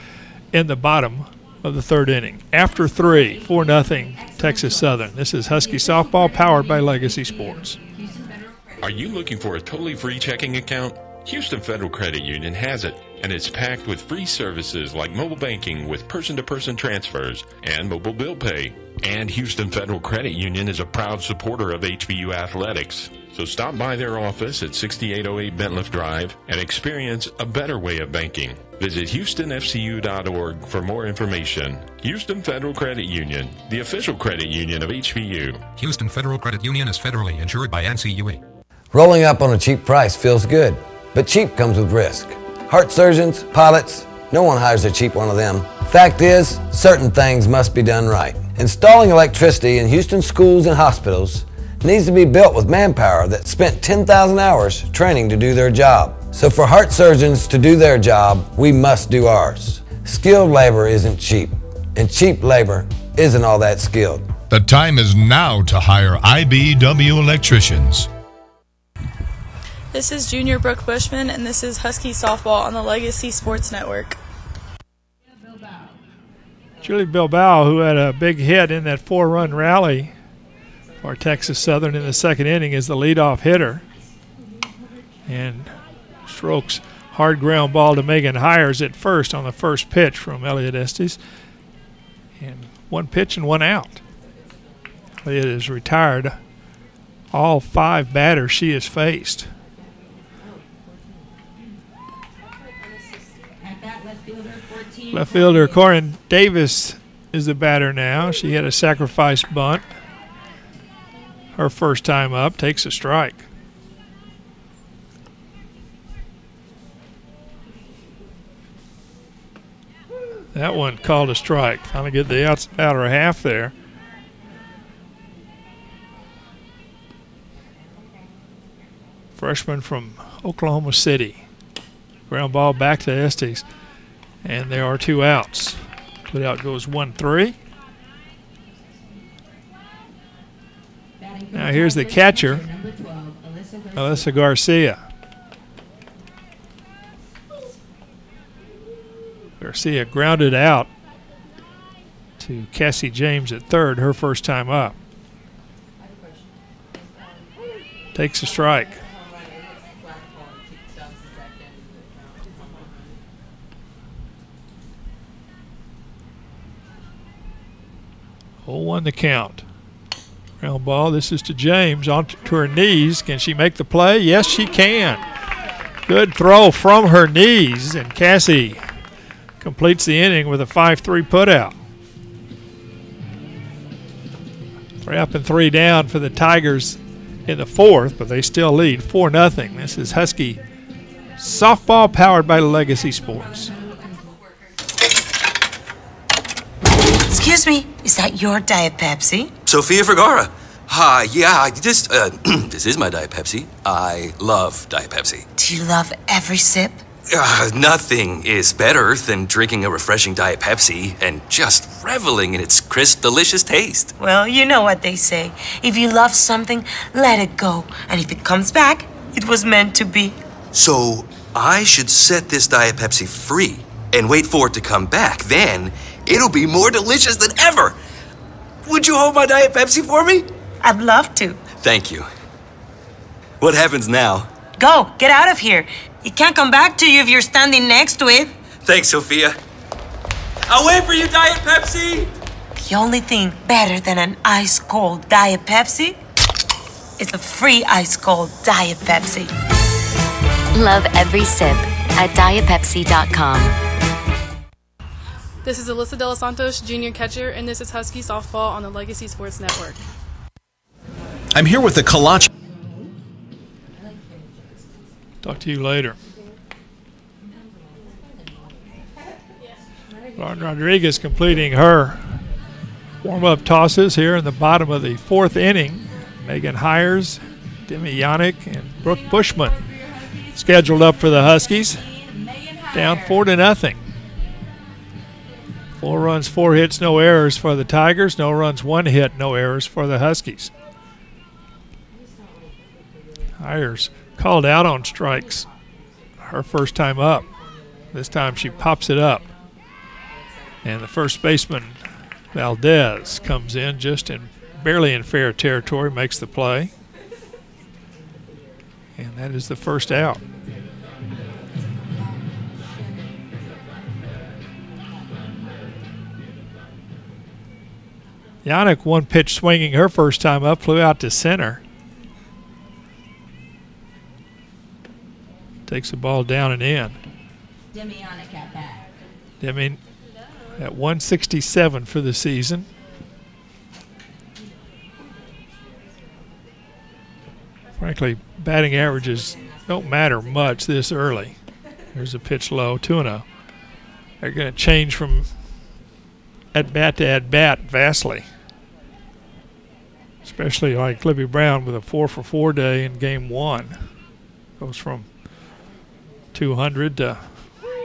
in the bottom of the 3rd inning. After 3, 4-0 Texas Southern. This is Husky Softball powered by Legacy Sports. Are you looking for a totally free checking account? Houston Federal Credit Union has it, and it's packed with free services like mobile banking with person-to-person transfers and mobile bill pay. And Houston Federal Credit Union is a proud supporter of HBU athletics. So stop by their office at 6808 Bentliff Drive and experience a better way of banking. Visit HoustonFCU.org for more information. Houston Federal Credit Union, the official credit union of HBU. Houston Federal Credit Union is federally insured by NCUA. Rolling up on a cheap price feels good, but cheap comes with risk. Heart surgeons, pilots, no one hires a cheap one of them. Fact is, certain things must be done right. Installing electricity in Houston schools and hospitals needs to be built with manpower that spent 10,000 hours training to do their job. So for heart surgeons to do their job, we must do ours. Skilled labor isn't cheap, and cheap labor isn't all that skilled. The time is now to hire IBEW electricians. This is Junior Brooke Bushman, and this is Husky Softball on the Legacy Sports Network. Julie Bilbao, who had a big hit in that 4-run rally for Texas Southern in the 2nd inning, is the leadoff hitter. And strokes hard ground ball to Megan Hires at first on the first pitch from Elliot Estes. And 1 pitch and 1 out. Elliot has retired all 5 batters she has faced. Left fielder Corin Davis is the batter now. She had a sacrifice bunt. Her first time up, takes a strike. That one called a strike. Finally get the outer half there. Freshman from Oklahoma City. Ground ball back to Estes. And there are 2 outs. Put out goes 1-3. Now here's the catcher. Alyssa Garcia. Garcia grounded out to Cassie James at third, her first time up. Takes a strike. Won the count. Ground ball. This is to James. On to her knees. Can she make the play? Yes, she can. Good throw from her knees, and Cassie completes the inning with a 5-3 putout. 3 up and 3 down for the Tigers in the fourth, but they still lead 4-0. This is Husky softball powered by Legacy Sports. Excuse me, is that your Diet Pepsi? Sophia Vergara. Hi, yeah, this is my Diet Pepsi. I love Diet Pepsi. Do you love every sip? Nothing is better than drinking a refreshing Diet Pepsi and just reveling in its crisp, delicious taste. Well, you know what they say. If you love something, let it go. And if it comes back, it was meant to be. So I should set this Diet Pepsi free and wait for it to come back. Then it'll be more delicious than ever. Would you hold my Diet Pepsi for me? I'd love to. Thank you. What happens now? Go, get out of here. It can't come back to you if you're standing next to it. Thanks, Sophia. I'll wait for you, Diet Pepsi. The only thing better than an ice-cold Diet Pepsi is a free ice-cold Diet Pepsi. Love every sip at dietpepsi.com. This is Alyssa De Los Santos, junior catcher, and this is Husky Softball on the Legacy Sports Network. I'm here with the Kolache. Talk to you later. Lauren Rodriguez completing her warm-up tosses here in the bottom of the fourth inning. Megan Hires, Demi Yannick, and Brooke Bushman scheduled up for the Huskies. Down 4-0. 4 runs, 4 hits, no errors for the Tigers. No runs, 1 hit, no errors for the Huskies. Hires called out on strikes her first time up. This time she pops it up. And the first baseman, Valdez, comes in just barely in fair territory, makes the play. And that is the first out. Yannick, one pitch swinging her first time up, flew out to center. Takes the ball down and in. Demi Yannick at bat. Demi at 167 for the season. Frankly, batting averages don't matter much this early. There's a pitch low, 2-0. They're going to change from at-bat to at-bat vastly. Especially like Libby Brown with a 4-for-4 day in game 1. Goes from 200 to,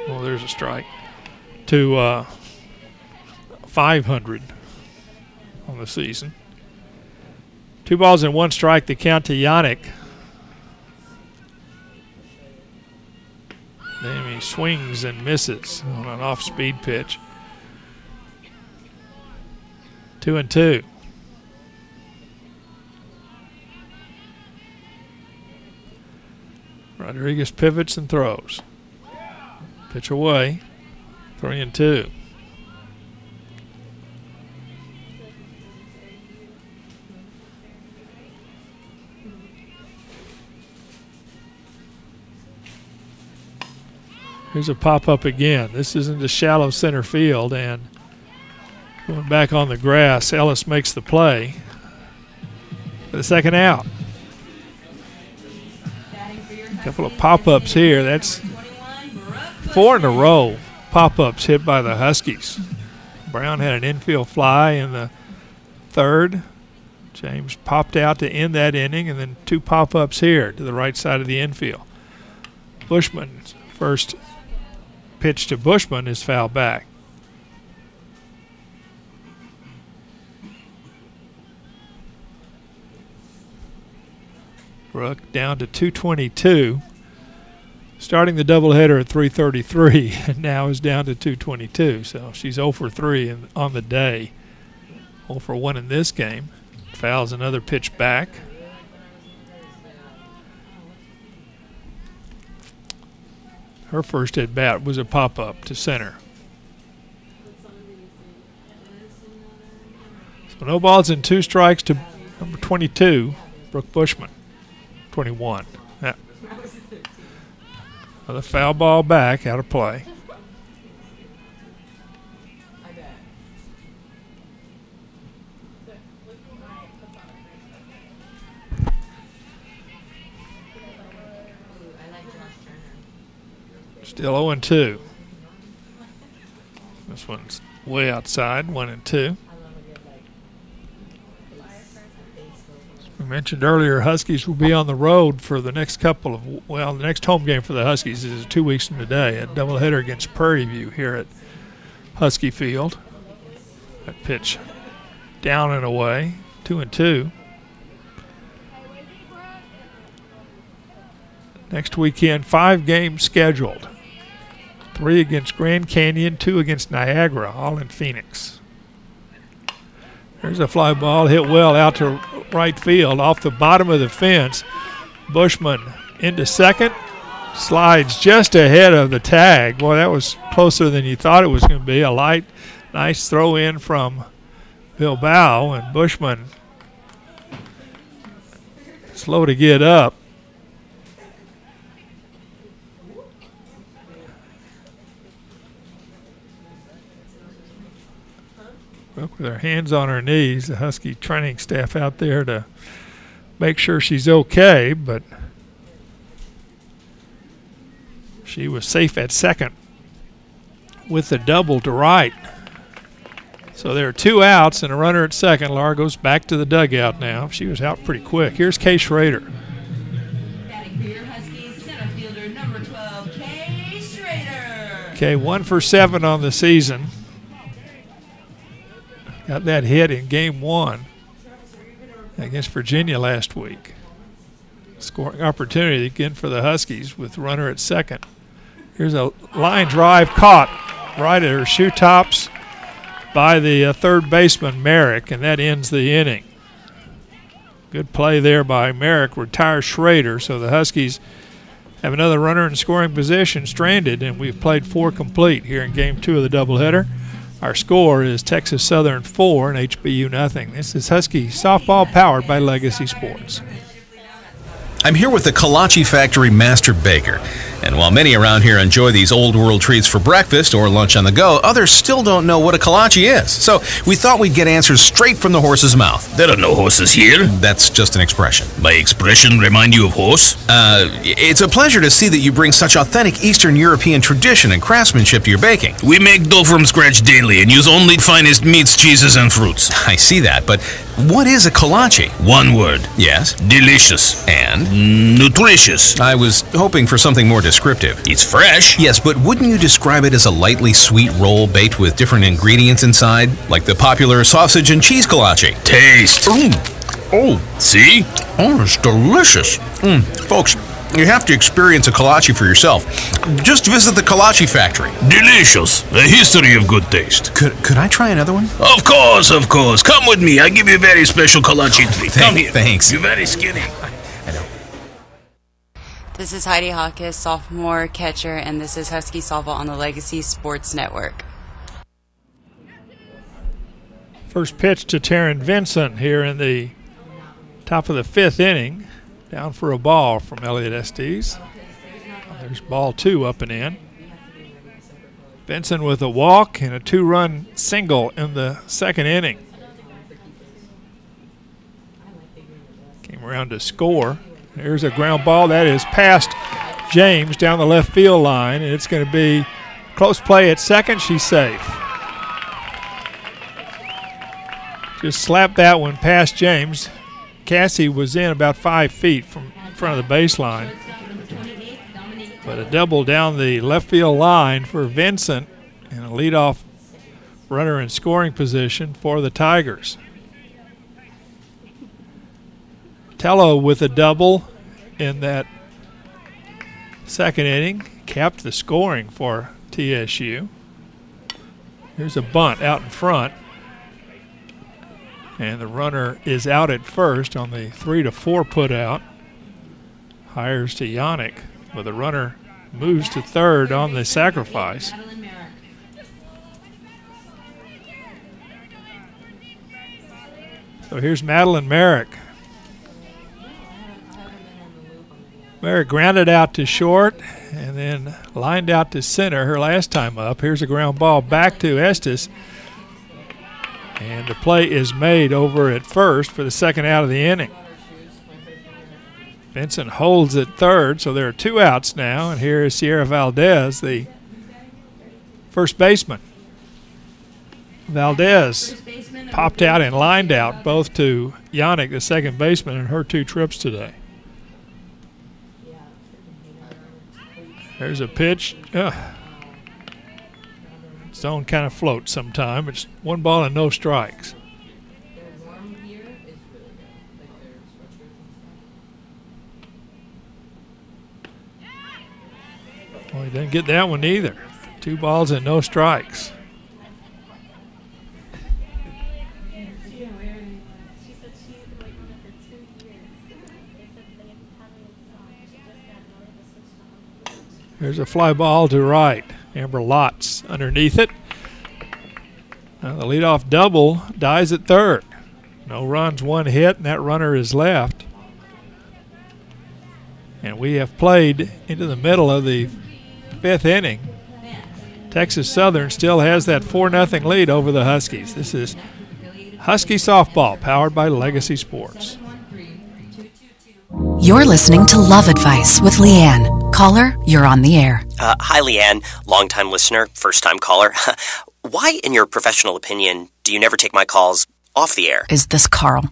well, there's a strike, to 500 on the season. 2 balls and 1 strike, the count to Yannick. Then he swings and misses on an off-speed pitch. 2-2. Rodriguez pivots and throws. Pitch away. 3-2. Here's a pop-up again. This is into shallow center field, and going back on the grass, Ellis makes the play for the second out. A couple of pop-ups here. That's 4 in a row pop-ups hit by the Huskies. Brown had an infield fly in the third. James popped out to end that inning, and then 2 pop-ups here to the right side of the infield. Bushman's first pitch to Bushman is fouled back. Brooke down to 222. Starting the doubleheader at 333 and now is down to 222. So she's 0 for 3 on the day. 0 for 1 in this game. Fouls another pitch back. Her first at bat was a pop-up to center. So no balls and 2 strikes to number 22, Brooke Bushman. 21. Yeah. The foul ball back, out of play. Still 0-2. This one's way outside, 1-2. We mentioned earlier, Huskies will be on the road for the next couple of, well, the next home game for the Huskies is 2 weeks from today, a doubleheader against Prairie View here at Husky Field. That pitch down and away, 2-2. Next weekend, 5 games scheduled. 3 against Grand Canyon, 2 against Niagara, all in Phoenix. There's a fly ball hit well out to right field off the bottom of the fence. Bushman into second, slides just ahead of the tag. Boy, that was closer than you thought it was going to be. A light, nice throw in from Bilbao, and Bushman slow to get up. With her hands on her knees, the Husky training staff out there to make sure she's okay, but she was safe at second with the double to right. So there are 2 outs and a runner at second. Laura goes back to the dugout now. She was out pretty quick. Here's Kay Schrader. Batting for your Huskies, center fielder number 12, Kay Schrader. Kay 1 for 7 on the season. Got that hit in game 1 against Virginia last week. Scoring opportunity again for the Huskies with runner at second. Here's a line drive caught right at her shoe tops by the third baseman, Merrick, and that ends the inning. Good play there by Merrick, retires Schrader, so the Huskies have another runner in scoring position stranded, and we've played 4 complete here in game 2 of the doubleheader. Our score is Texas Southern 4 and HBU nothing. This is Husky softball powered by Legacy Sports. I'm here with the Kolache Factory Master Baker. And while many around here enjoy these old world treats for breakfast or lunch on the go, others still don't know what a kolache is. So we thought we'd get answers straight from the horse's mouth. There are no horses here. That's just an expression. My expression remind you of horse? It's a pleasure to see that you bring such authentic Eastern European tradition and craftsmanship to your baking. We make dough from scratch daily and use only finest meats, cheeses, and fruits. I see that, but what is a kolache? One word. Yes? Delicious. And? Nutritious. I was hoping for something more descriptive. It's fresh. Yes, but wouldn't you describe it as a lightly sweet roll baked with different ingredients inside? Like the popular sausage and cheese kolache. Taste. Oh, see? Oh, it's delicious. Folks, you have to experience a kolache for yourself. Just visit the Kolache Factory. Delicious. A history of good taste. Could I try another one? Of course, of course. Come with me. I give you a very special kolache treat. Come here. Thanks. You're very skinny. I know. This is Heidi Hawkes, sophomore catcher, and this is Husky Softball on the Legacy Sports Network. First pitch to Taryn Vinson here in the top of the 5th inning. Down for a ball from Elliott Estes. There's ball 2 up and in. Vinson with a walk and a 2-run single in the 2nd inning. Came around to score. There's a ground ball that is past James down the left field line, and it's going to be close play at second. She's safe. Just slapped that one past James. Cassie was in about 5 feet from in front of the baseline. But a double down the left field line for Vincent and a leadoff runner in scoring position for the Tigers. Tello with a double in that second inning, capped the scoring for TSU. Here's a bunt out in front. And the runner is out at first on the 3-4 put out. Hires to Yannick, but the runner moves to third on the sacrifice. So here's Madeline Merrick. Merrick grounded out to short and then lined out to center her last time up. Here's a ground ball back to Estes. And the play is made over at first for the second out of the inning. Benson holds at third, so there are 2 outs now. And here is Sierra Valdez, the first baseman. Valdez popped out and lined out both to Yannick, the second baseman, in her 2 trips today. There's a pitch. Zone kind of floats sometime. It's 1 ball and no strikes. Well, he didn't get that one either. 2 balls and no strikes. There's a fly ball to right. Amber Lotz underneath it. Now the leadoff double dies at third. No runs, 1 hit, and that runner is left. And we have played into the middle of the 5th inning. Texas Southern still has that 4-0 lead over the Huskies. This is Husky softball powered by Legacy Sports. You're listening to Love Advice with Leanne. Caller, you're on the air. Hi, Leanne. Long-time listener, first-time caller. Why, in your professional opinion, do you never take my calls off the air? Is this Carl?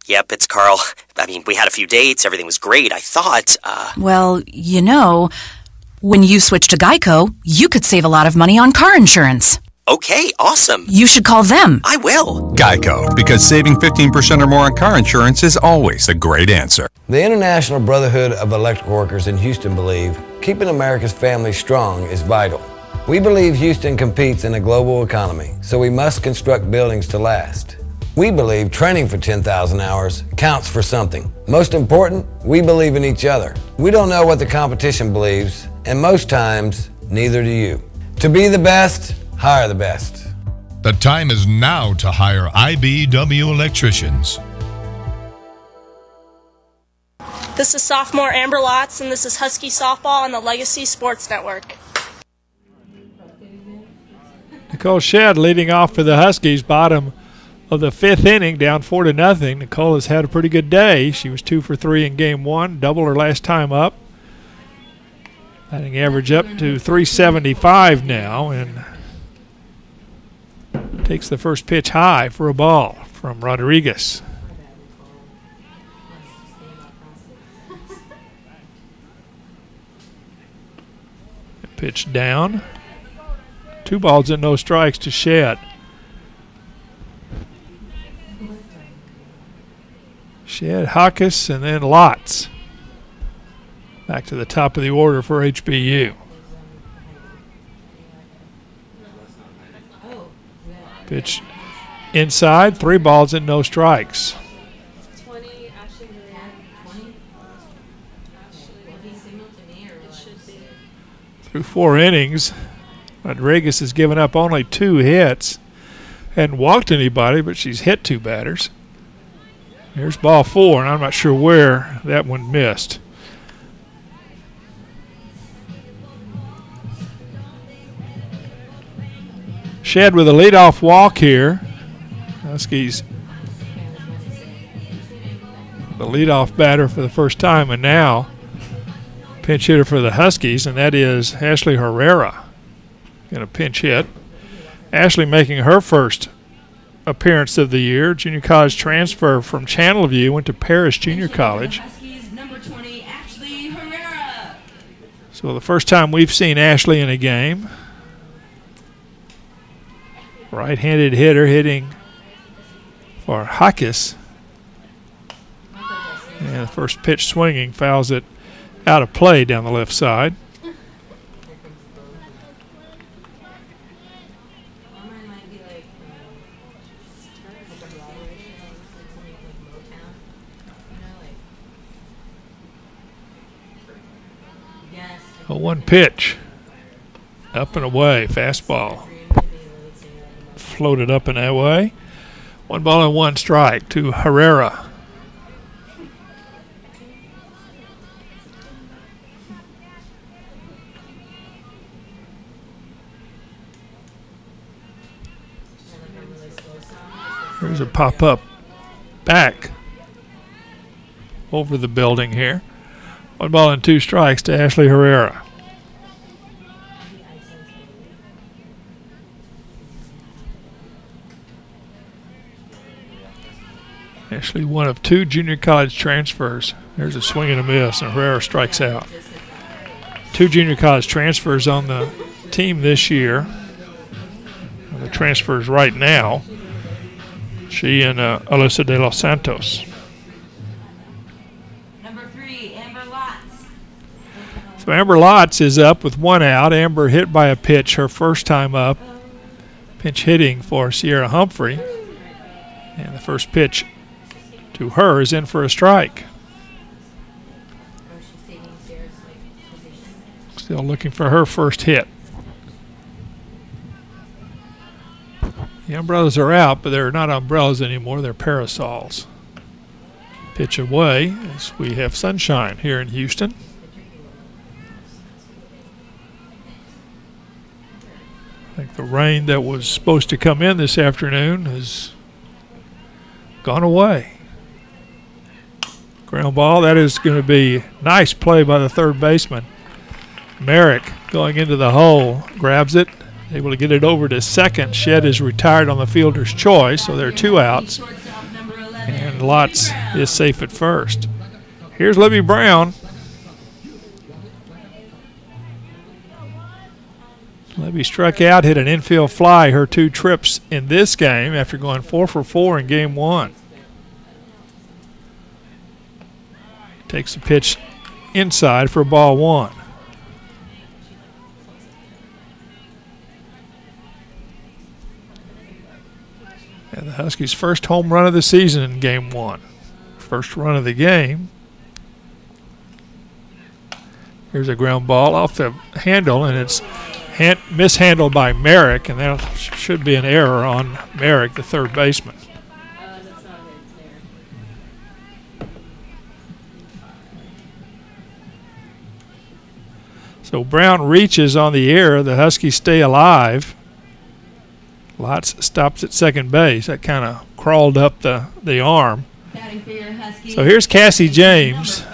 Yep, it's Carl. I mean, we had a few dates. Everything was great. I thought, Well, you know, when you switch to Geico, you could save a lot of money on car insurance. Okay, awesome. You should call them. I will. Geico, because saving 15% or more on car insurance is always a great answer. The International Brotherhood of Electrical Workers in Houston believe keeping America's families strong is vital. We believe Houston competes in a global economy, so we must construct buildings to last. We believe training for 10,000 hours counts for something. Most important, we believe in each other. We don't know what the competition believes, and most times, neither do you. To be the best, hire the best. The time is now to hire IBEW electricians. This is sophomore Amber Lotz, and this is Husky Softball on the Legacy Sports Network. Nicole Shedd leading off for the Huskies, bottom of the 5th inning, down 4-0. Nicole has had a pretty good day. She was 2 for 3 in game 1, double her last time up. Batting average up to 375 now, and takes the first pitch high for a ball from Rodriguez. Pitch down. 2 balls and no strikes to Shedd. Shedd, Hawkes, and then Lotz. Back to the top of the order for HBU. Pitch inside, 3 balls and no strikes. Through 4 innings, Rodriguez has given up only 2 hits. Hadn't walked anybody, but she's hit 2 batters. Here's ball 4, and I'm not sure where that one missed. Shedd with a leadoff walk here. Huskies the leadoff batter for the first time, and now pinch hitter for the Huskies, and that is Ashley Herrera. Going to pinch hit. Ashley making her first appearance of the year. Junior college transfer from Channelview, went to Paris Junior College. So the first time we've seen Ashley in a game. Right-handed hitter hitting for Hawkes. And the first pitch swinging fouls it out of play down the left side. A 1 pitch. Up and away, fastball. Floated up and away. 1 ball and 1 strike to Herrera. There's a pop-up back over the building here. 1 ball and 2 strikes to Ashley Herrera. Ashley, one of 2 junior college transfers. There's a swing and a miss, and Herrera strikes out. 2 junior college transfers on the team this year. The transfers right now. She and Alyssa de los Santos. Number 3, Amber Lotz. So Amber Lotz is up with 1 out. Amber hit by a pitch her first time up. Pinch hitting for Sierra Humphrey. And the first pitch to her is in for a strike. Still looking for her first hit. The umbrellas are out, but they're not umbrellas anymore. They're parasols. Pitch away as we have sunshine here in Houston. I think the rain that was supposed to come in this afternoon has gone away. Ground ball. That is going to be nice play by the third baseman. Merrick going into the hole, grabs it, able to get it over to second. Shedd is retired on the fielder's choice, so there are 2 outs. And Lotz is safe at first. Here's Libby Brown. Libby struck out, hit an infield fly her 2 trips in this game after going 4 for 4 in game 1. Takes the pitch inside for ball 1. And the Huskies' first home run of the season in game 1. First run of the game. Here's a ground ball off the handle, and it's mishandled by Merrick, and that should be an error on Merrick, the third baseman. So Brown reaches on the air. The Huskies stay alive. Lotz stops at second base. That kind of crawled up the arm. So here's Cassie James.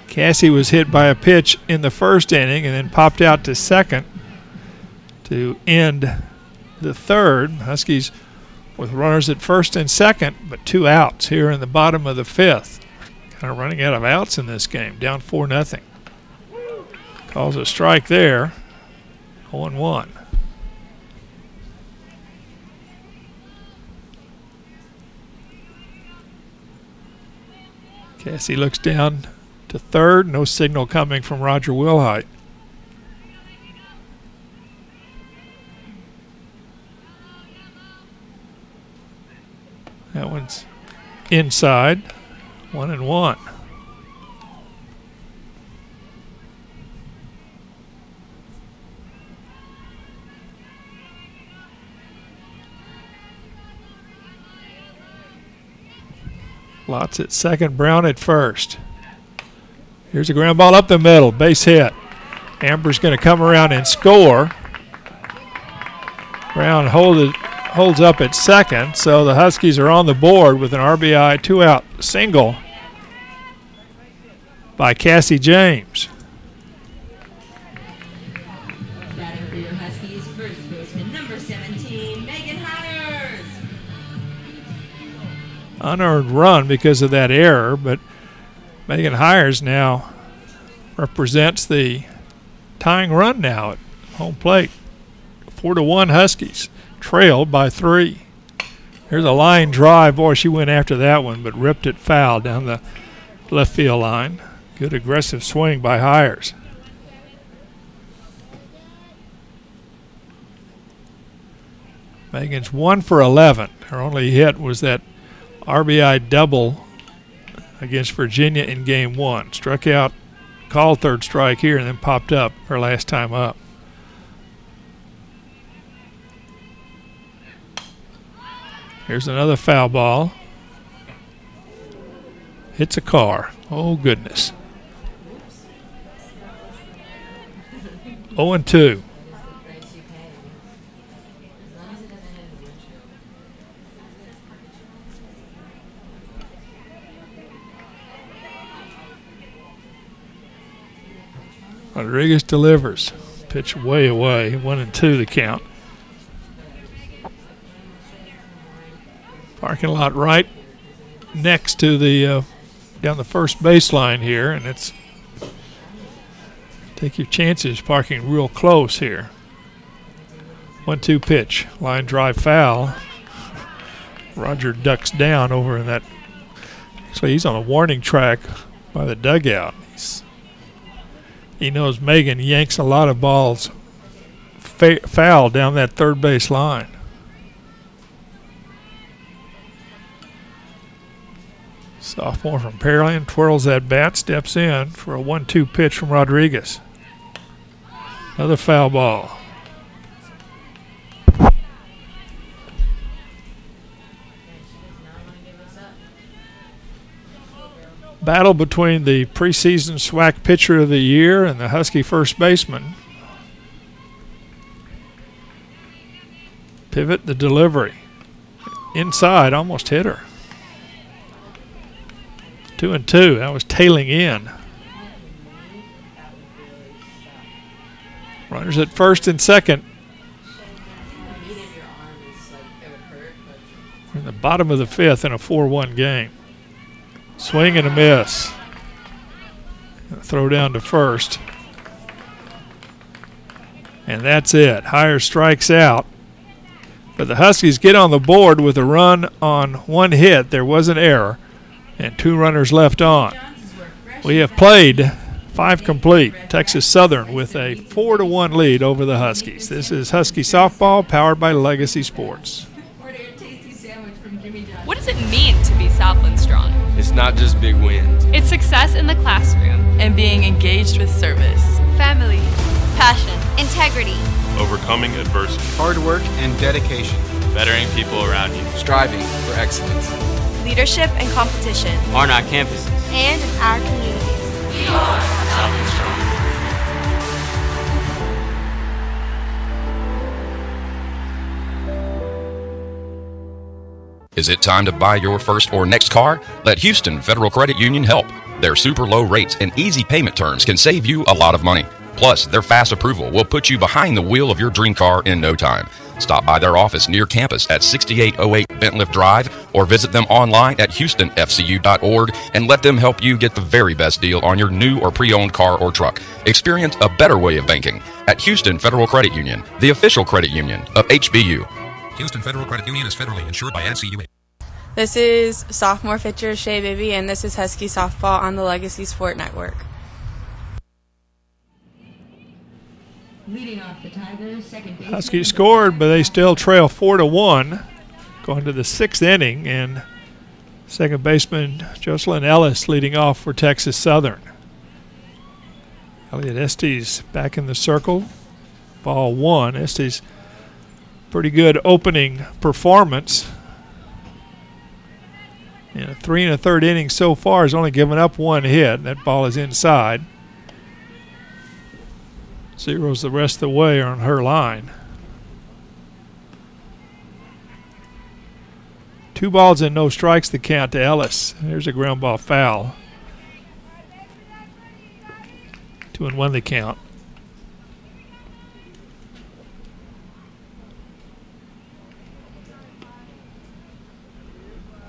Cassie was hit by a pitch in the first inning and then popped out to second to end the third. Huskies with runners at first and second, but 2 outs here in the bottom of the 5th. Kind of running out of outs in this game, down 4-0. Calls a strike there, 0-1. Cassie looks down to third, no signal coming from Roger Wilhite. That one's inside. 1-1. Lotz at second, Brown at first. Here's a ground ball up the middle, base hit. Amber's going to come around and score. Brown holds up at second, so the Huskies are on the board with an RBI 2-out single by Cassie James. Batting for your Huskies, first baseman number 17, Megan Hires. Unearned run because of that error, but Megan Hires now represents the tying run now at home plate. 4-1 Huskies, trailed by 3. Here's a line drive. Boy, she went after that one, but ripped it foul down the left field line. Good aggressive swing by Hires. Megan's 1 for 11. Her only hit was that RBI double against Virginia in game 1. Struck out, called third strike here, and then popped up her last time up. Here's another foul ball. Hits a car. Oh, goodness. 0-2. Rodriguez delivers. Pitch way away. 1-2 the count. Parking lot right next to the down the first baseline here, and it's take your chances parking real close here. 1-2 pitch. Line drive foul. Roger ducks down over in that. Actually, he's on a warning track by the dugout. He knows Megan yanks a lot of balls foul down that third base line. Sophomore from Pearland twirls that bat, steps in for a 1-2 pitch from Rodriguez. Another foul ball. Battle between the preseason SWAC pitcher of the year and the Husky first baseman. Pivot the delivery. Inside, almost hit her. 2-2. That was tailing in. Runners at first and second. We're in the bottom of the fifth in a 4-1 game. Swing and a miss. Throw down to first. And that's it. Hire strikes out. But the Huskies get on the board with a run on one hit. There was an error. And 2 runners left on. We have played 5 complete. Texas Southern with a 4-1 lead over the Huskies. This is Husky softball powered by Legacy Sports. What does it mean to be Southland strong? It's not just big wins. It's success in the classroom and being engaged with service, family, passion, integrity, overcoming adversity, hard work and dedication, bettering people around you, striving for excellence, leadership and competition on our campuses and in our communities. We are Southland strong. Is it time to buy your first or next car? Let Houston Federal Credit Union help. Their super low rates and easy payment terms can save you a lot of money. Plus, their fast approval will put you behind the wheel of your dream car in no time. Stop by their office near campus at 6808 Bentliff Drive or visit them online at houstonfcu.org and let them help you get the very best deal on your new or pre-owned car or truck. Experience a better way of banking at Houston Federal Credit Union, the official credit union of HBU. Houston Federal Credit Union is federally insured by NCUA. This is sophomore pitcher Shea Bibby, and this is Husky softball on the Legacy Sport Network. Leading off the Tigers, second baseman. Huskies scored, but they still trail 4-1 going to the 6th inning, and second baseman Jocelyn Ellis leading off for Texas Southern. Elliot Estes back in the circle. Ball 1. Estes pretty good opening performance. In a 3 1/3 inning so far, has only given up 1 hit. That ball is inside. Zeros the rest of the way on her line. 2 balls and no strikes the count to Ellis. There's a ground ball foul. 2-1 the count.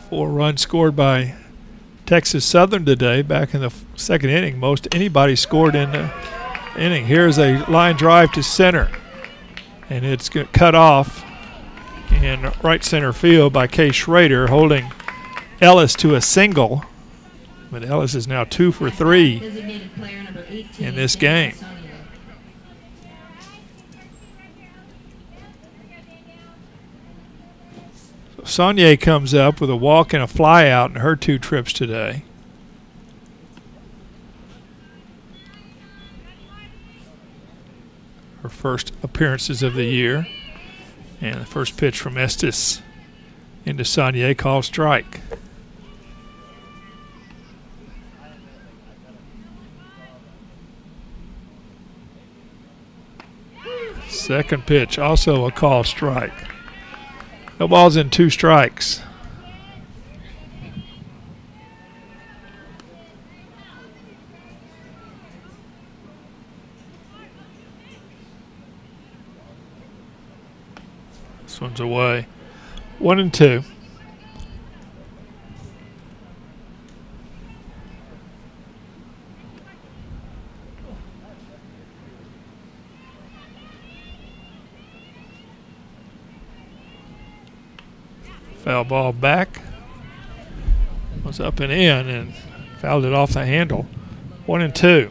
4 runs scored by Texas Southern today back in the 2nd inning. Most anybody scored in the inning. Here's a line drive to center, and it's cut off in right center field by Kay Schrader, holding Ellis to a single. But Ellis is now 2 for 3 in this game. So Saunier comes up with a walk and a fly out in her 2 trips today. Her first appearances of the year. And the first pitch from Estes into Saunier, called strike. Second pitch, also a called strike. No balls and 2 strikes. This one's away. 1-2. Foul ball back. Was up and in and fouled it off the handle. 1-2.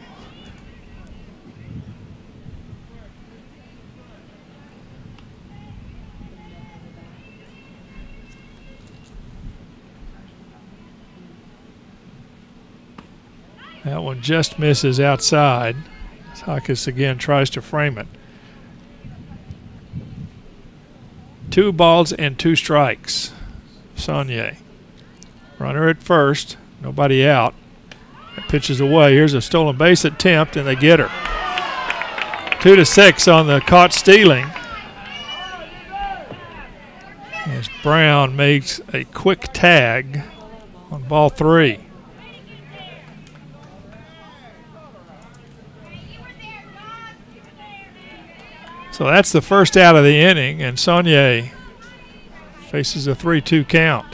That one just misses outside. Hawkins again tries to frame it. 2 balls and 2 strikes. Saunier. Runner at first. Nobody out. That pitch is away. Here's a stolen base attempt, and they get her. 2-6 on the caught stealing. As Brown makes a quick tag on ball 3. So that's the first out of the inning, and Saunier faces a 3-2 count.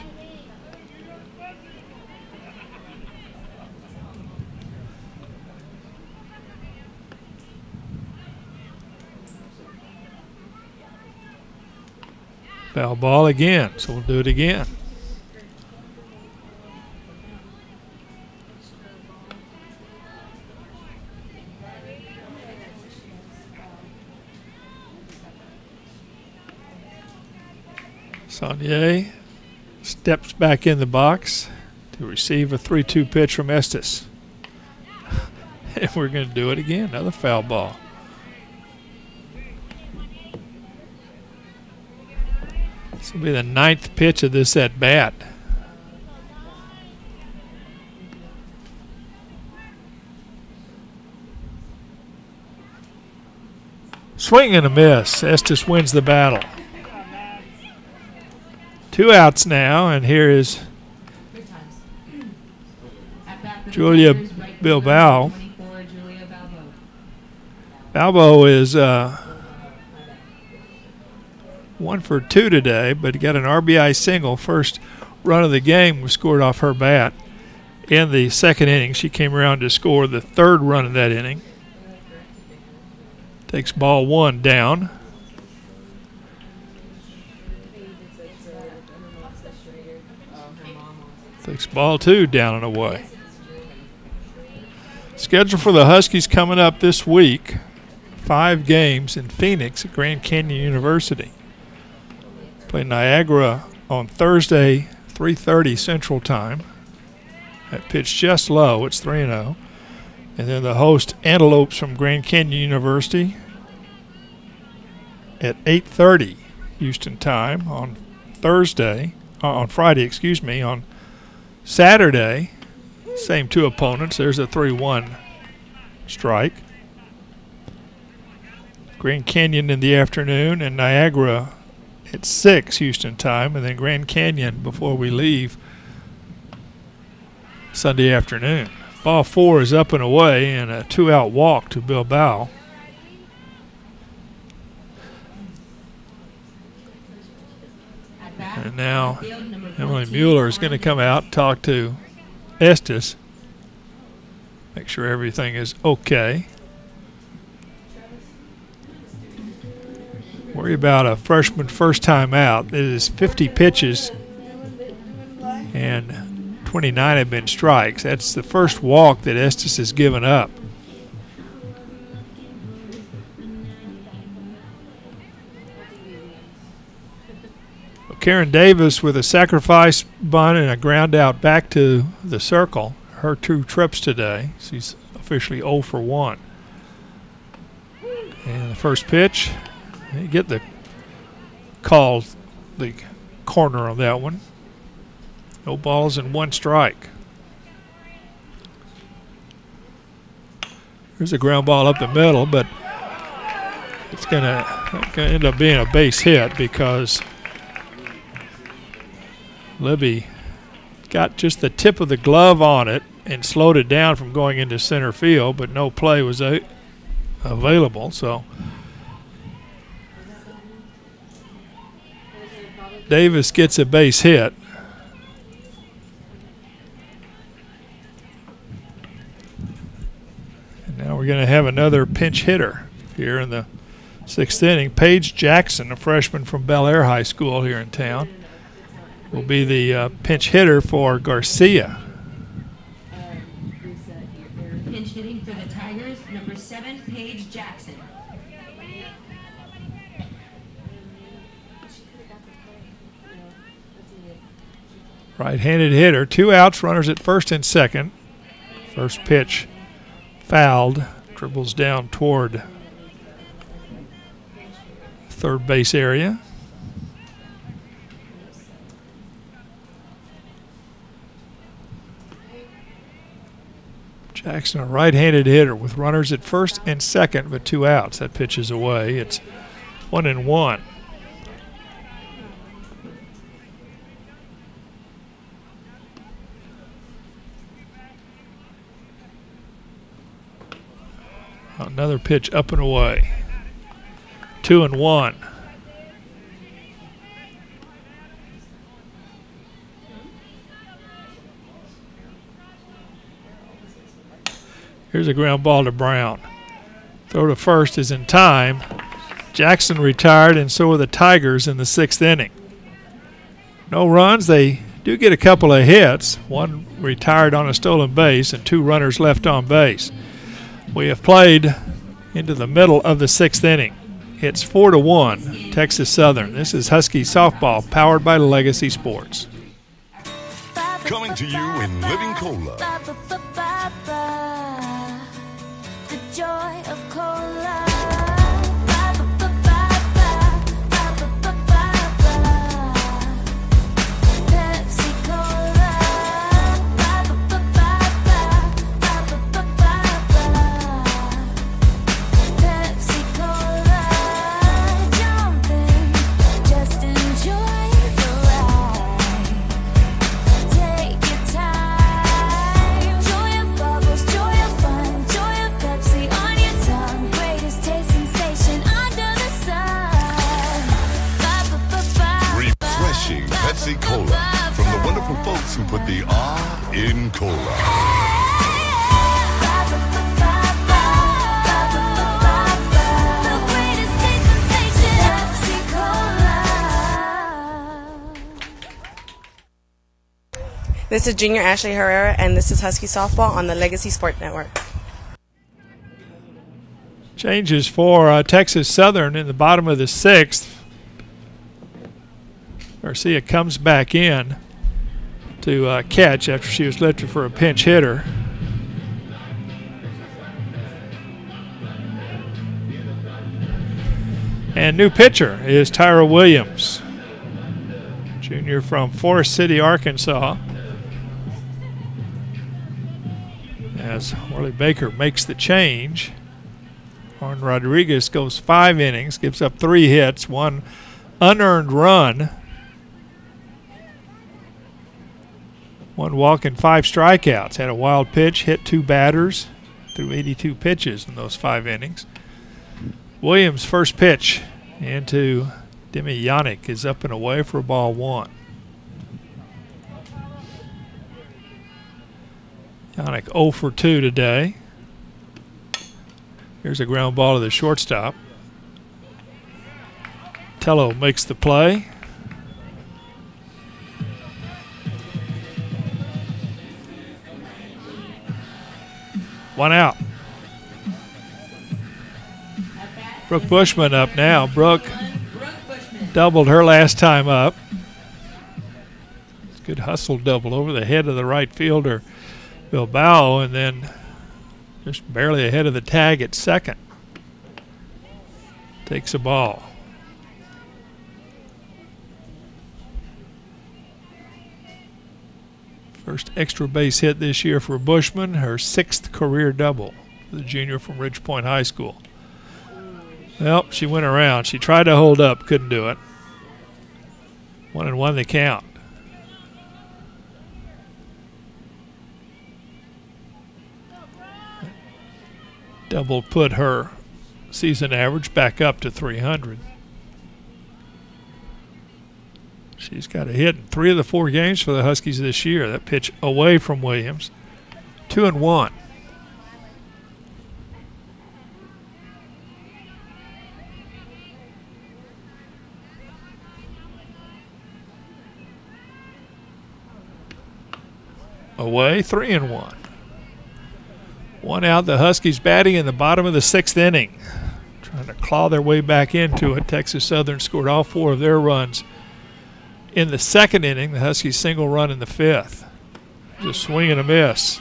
Foul ball again, so we'll do it again. Saunier steps back in the box to receive a 3-2 pitch from Estes. And we're going to do it again, another foul ball. This will be the 9th pitch of this at bat. Swing and a miss. Estes wins the battle. 2 outs now, and here is Julia Bilbao. Balbo is 1 for 2 today, but he got an RBI single. First run of the game was scored off her bat. In the second inning, she came around to score the 3rd run of that inning. Takes ball 1 down. Takes ball 2 down and away. Schedule for the Huskies coming up this week. 5 games in Phoenix at Grand Canyon University. Play Niagara on Thursday, 3:30 Central Time. That pitch just low. It's 3-0. And then the host Antelopes from Grand Canyon University at 8:30 Houston time on Friday, on Saturday, same 2 opponents. There's a 3-1 strike. Grand Canyon in the afternoon and Niagara at 6 Houston time, and then Grand Canyon before we leave Sunday afternoon. Ball 4 is up and away, and a 2-out walk to Bilbao. And now Emily Mueller is going to come out and talk to Estes. Make sure everything is okay. Worry about a freshman first time out. It is 50 pitches and 29 have been strikes. That's the first walk that Estes has given up. Karen Davis with a sacrifice bunt and a ground out back to the circle. Her 2 trips today. She's officially 0 for 1. And the first pitch, you get the call, the corner on that one. No balls and 1 strike. There's a ground ball up the middle, but it's gonna end up being a base hit because Libby got just the tip of the glove on it and slowed it down from going into center field, but no play was available. So Davis gets a base hit. And now we're going to have another pinch hitter here in the 6th inning. Paige Jackson, a freshman from Bel Air High School here in town, will be the pinch hitter for Garcia. Pinch hitting for the Tigers, number 7, Paige Jackson. Right-handed hitter, 2 outs, runners at first and second. First pitch fouled, dribbles down toward third base area. Jackson, a right-handed hitter with runners at first and second, but 2 outs. That pitch is away. It's 1-1. Another pitch up and away. 2-1. Here's a ground ball to Brown. Throw to first is in time. Jackson retired, and so are the Tigers in the 6th inning. No runs. They do get a couple of hits. 1 retired on a stolen base and 2 runners left on base. We have played into the middle of the 6th inning. It's 4-1, Texas Southern. This is Husky softball, powered by Legacy Sports. Coming to you in Living Cola. The joy of cola. Pepsi Cola. Pepsi Cola. Jumping, just enjoy the ride. Take your time. Joy of bubbles, joy of fun, joy of Pepsi on your tongue. Greatest taste sensation under the sun. Refreshing Pepsi Cola from the wonderful folks who put the R in cola. This is Junior Ashley Herrera, and this is Husky Softball on the Legacy Sport Network. Changes for Texas Southern in the bottom of the 6th. Garcia comes back in to catch after she was lifted for a pinch hitter. And new pitcher is Tyra Williams, junior from Forest City, Arkansas. As Worley Baker makes the change, Juan Rodriguez goes 5 innings, gives up 3 hits, 1 unearned run, 1 walk and 5 strikeouts. Had a wild pitch, hit 2 batters, threw 82 pitches in those 5 innings. Williams' first pitch into Demi Yannick is up and away for ball 1. Yannick 0 for 2 today. Here's a ground ball to the shortstop. Tello makes the play. One out. Brooke Bushman up now. Brooke doubled her last time up. It's a good hustle double over the head of the right fielder, Bilbao, and then just barely ahead of the tag at second. Takes a ball. First extra base hit this year for Bushman, her 6th career double, the junior from Ridge Point High School. Well, she went around. She tried to hold up, couldn't do it. 1-1 the count. Double put her season average back up to 300. She's got a hit in 3 of the 4 games for the Huskies this year. That pitch away from Williams. 2-1. Away, 3-1. 1 out. The Huskies batting in the bottom of the 6th inning. Trying to claw their way back into it. Texas Southern scored all 4 of their runs in the 2nd inning. The Huskies single run in the 5th. Just swing and a miss.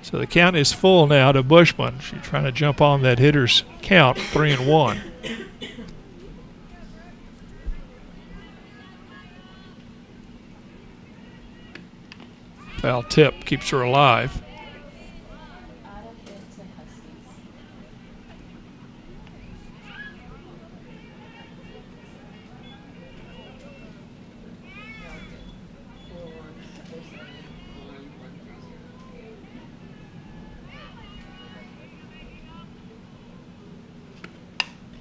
So the count is full now to Bushman. She's trying to jump on that hitter's count, 3-1. Foul tip keeps her alive.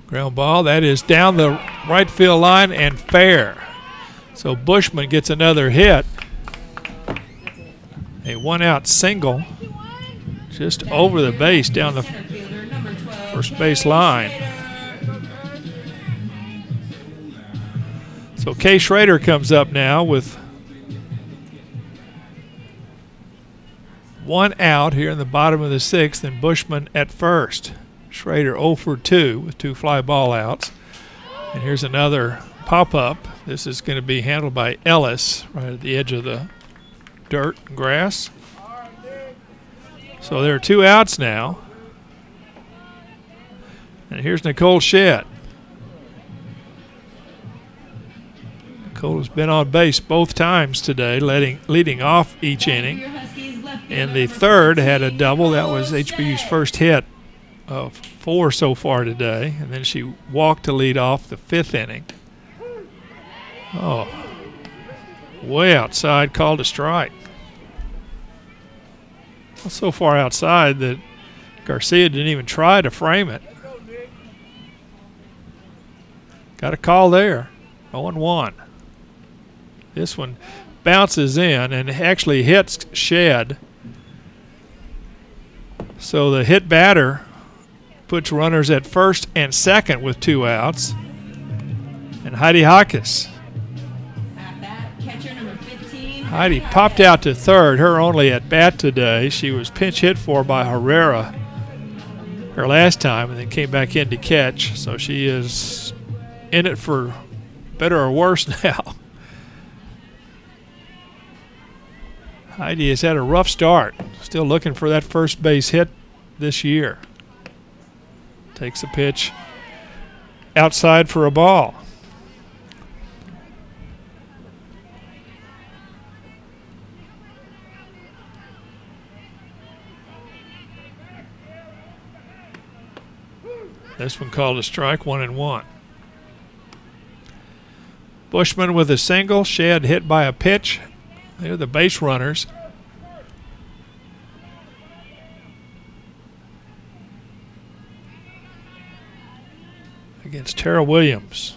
Ground ball, that is down the right field line and fair. So Bushman gets another hit. A 1-out single just over the base down the first base line. So Kay Schrader comes up now with 1 out here in the bottom of the 6th and Bushman at first. Schrader 0 for 2 with 2 fly ball outs. And here's another pop-up. This is going to be handled by Ellis right at the edge of the dirt and grass. So there are 2 outs now. And here's Nicole Shedd. Nicole has been on base both times today, leading off each inning. In the 3rd, had a double. That was HBU's first hit of 4 so far today. And then she walked to lead off the 5th inning. Oh, way outside, called a strike. Well, so far outside that Garcia didn't even try to frame it. Got a call there. 0-1. This one bounces in and actually hits Shedd. So the hit batter puts runners at first and second with 2 outs. And Heidi Hawkes. Heidi popped out to 3rd, her only at bat today. She was pinch hit for by Herrera her last time and then came back in to catch. So she is in it for better or worse now. Heidi has had a rough start. Still looking for that first base hit this year. Takes a pitch outside for a ball. This one called a strike, 1-1. Bushman with a single. Shedd hit by a pitch. They're the base runners. Against Tara Williams.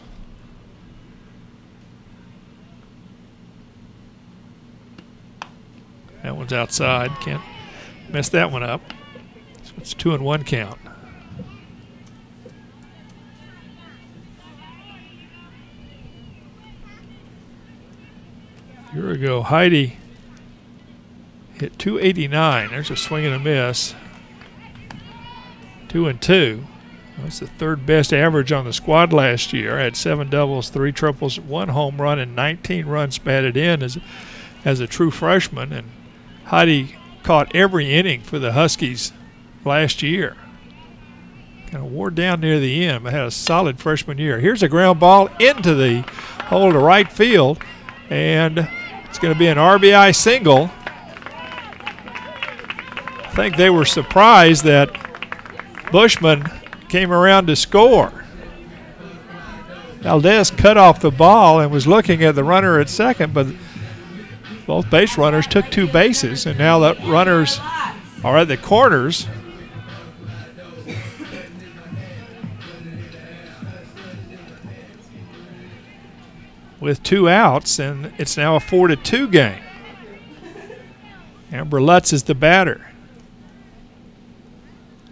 That one's outside. Can't mess that one up. So it's 2-1 count. A year ago, Heidi hit 289. There's a swing and a miss. 2-2. That's the third best average on the squad last year. Had 7 doubles, 3 triples, 1 home run, and 19 runs batted in as a true freshman. And Heidi caught every inning for the Huskies last year. Kind of wore down near the end, but had a solid freshman year. Here's a ground ball into the hole to right field, and it's going to be an RBI single. I think they were surprised that Bushman came around to score. Valdez cut off the ball and was looking at the runner at second, but both base runners took 2 bases, and now the runners are at the corners. With 2 outs, and it's now a 4-2 game. Amber Lutz is the batter.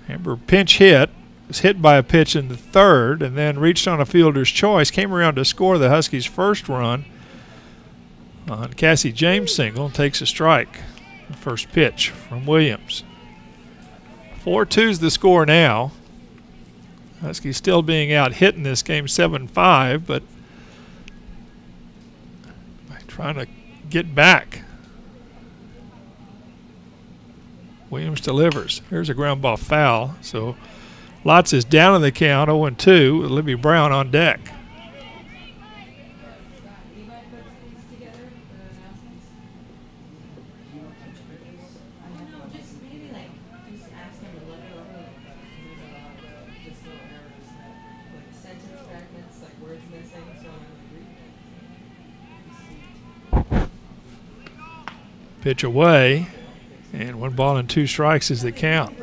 Amber pinch hit, was hit by a pitch in the third, and then reached on a fielder's choice, came around to score the Huskies' first run on Cassie James' single, and takes a strike. The first pitch from Williams. 4-2's the score now. Huskies still being out hit in this game 7-5, but trying to get back. Williams delivers. Here's a ground ball foul. So Lotz is down in the count, 0-2, with Libby Brown on deck. Pitch away, and 1 ball and 2 strikes is the count.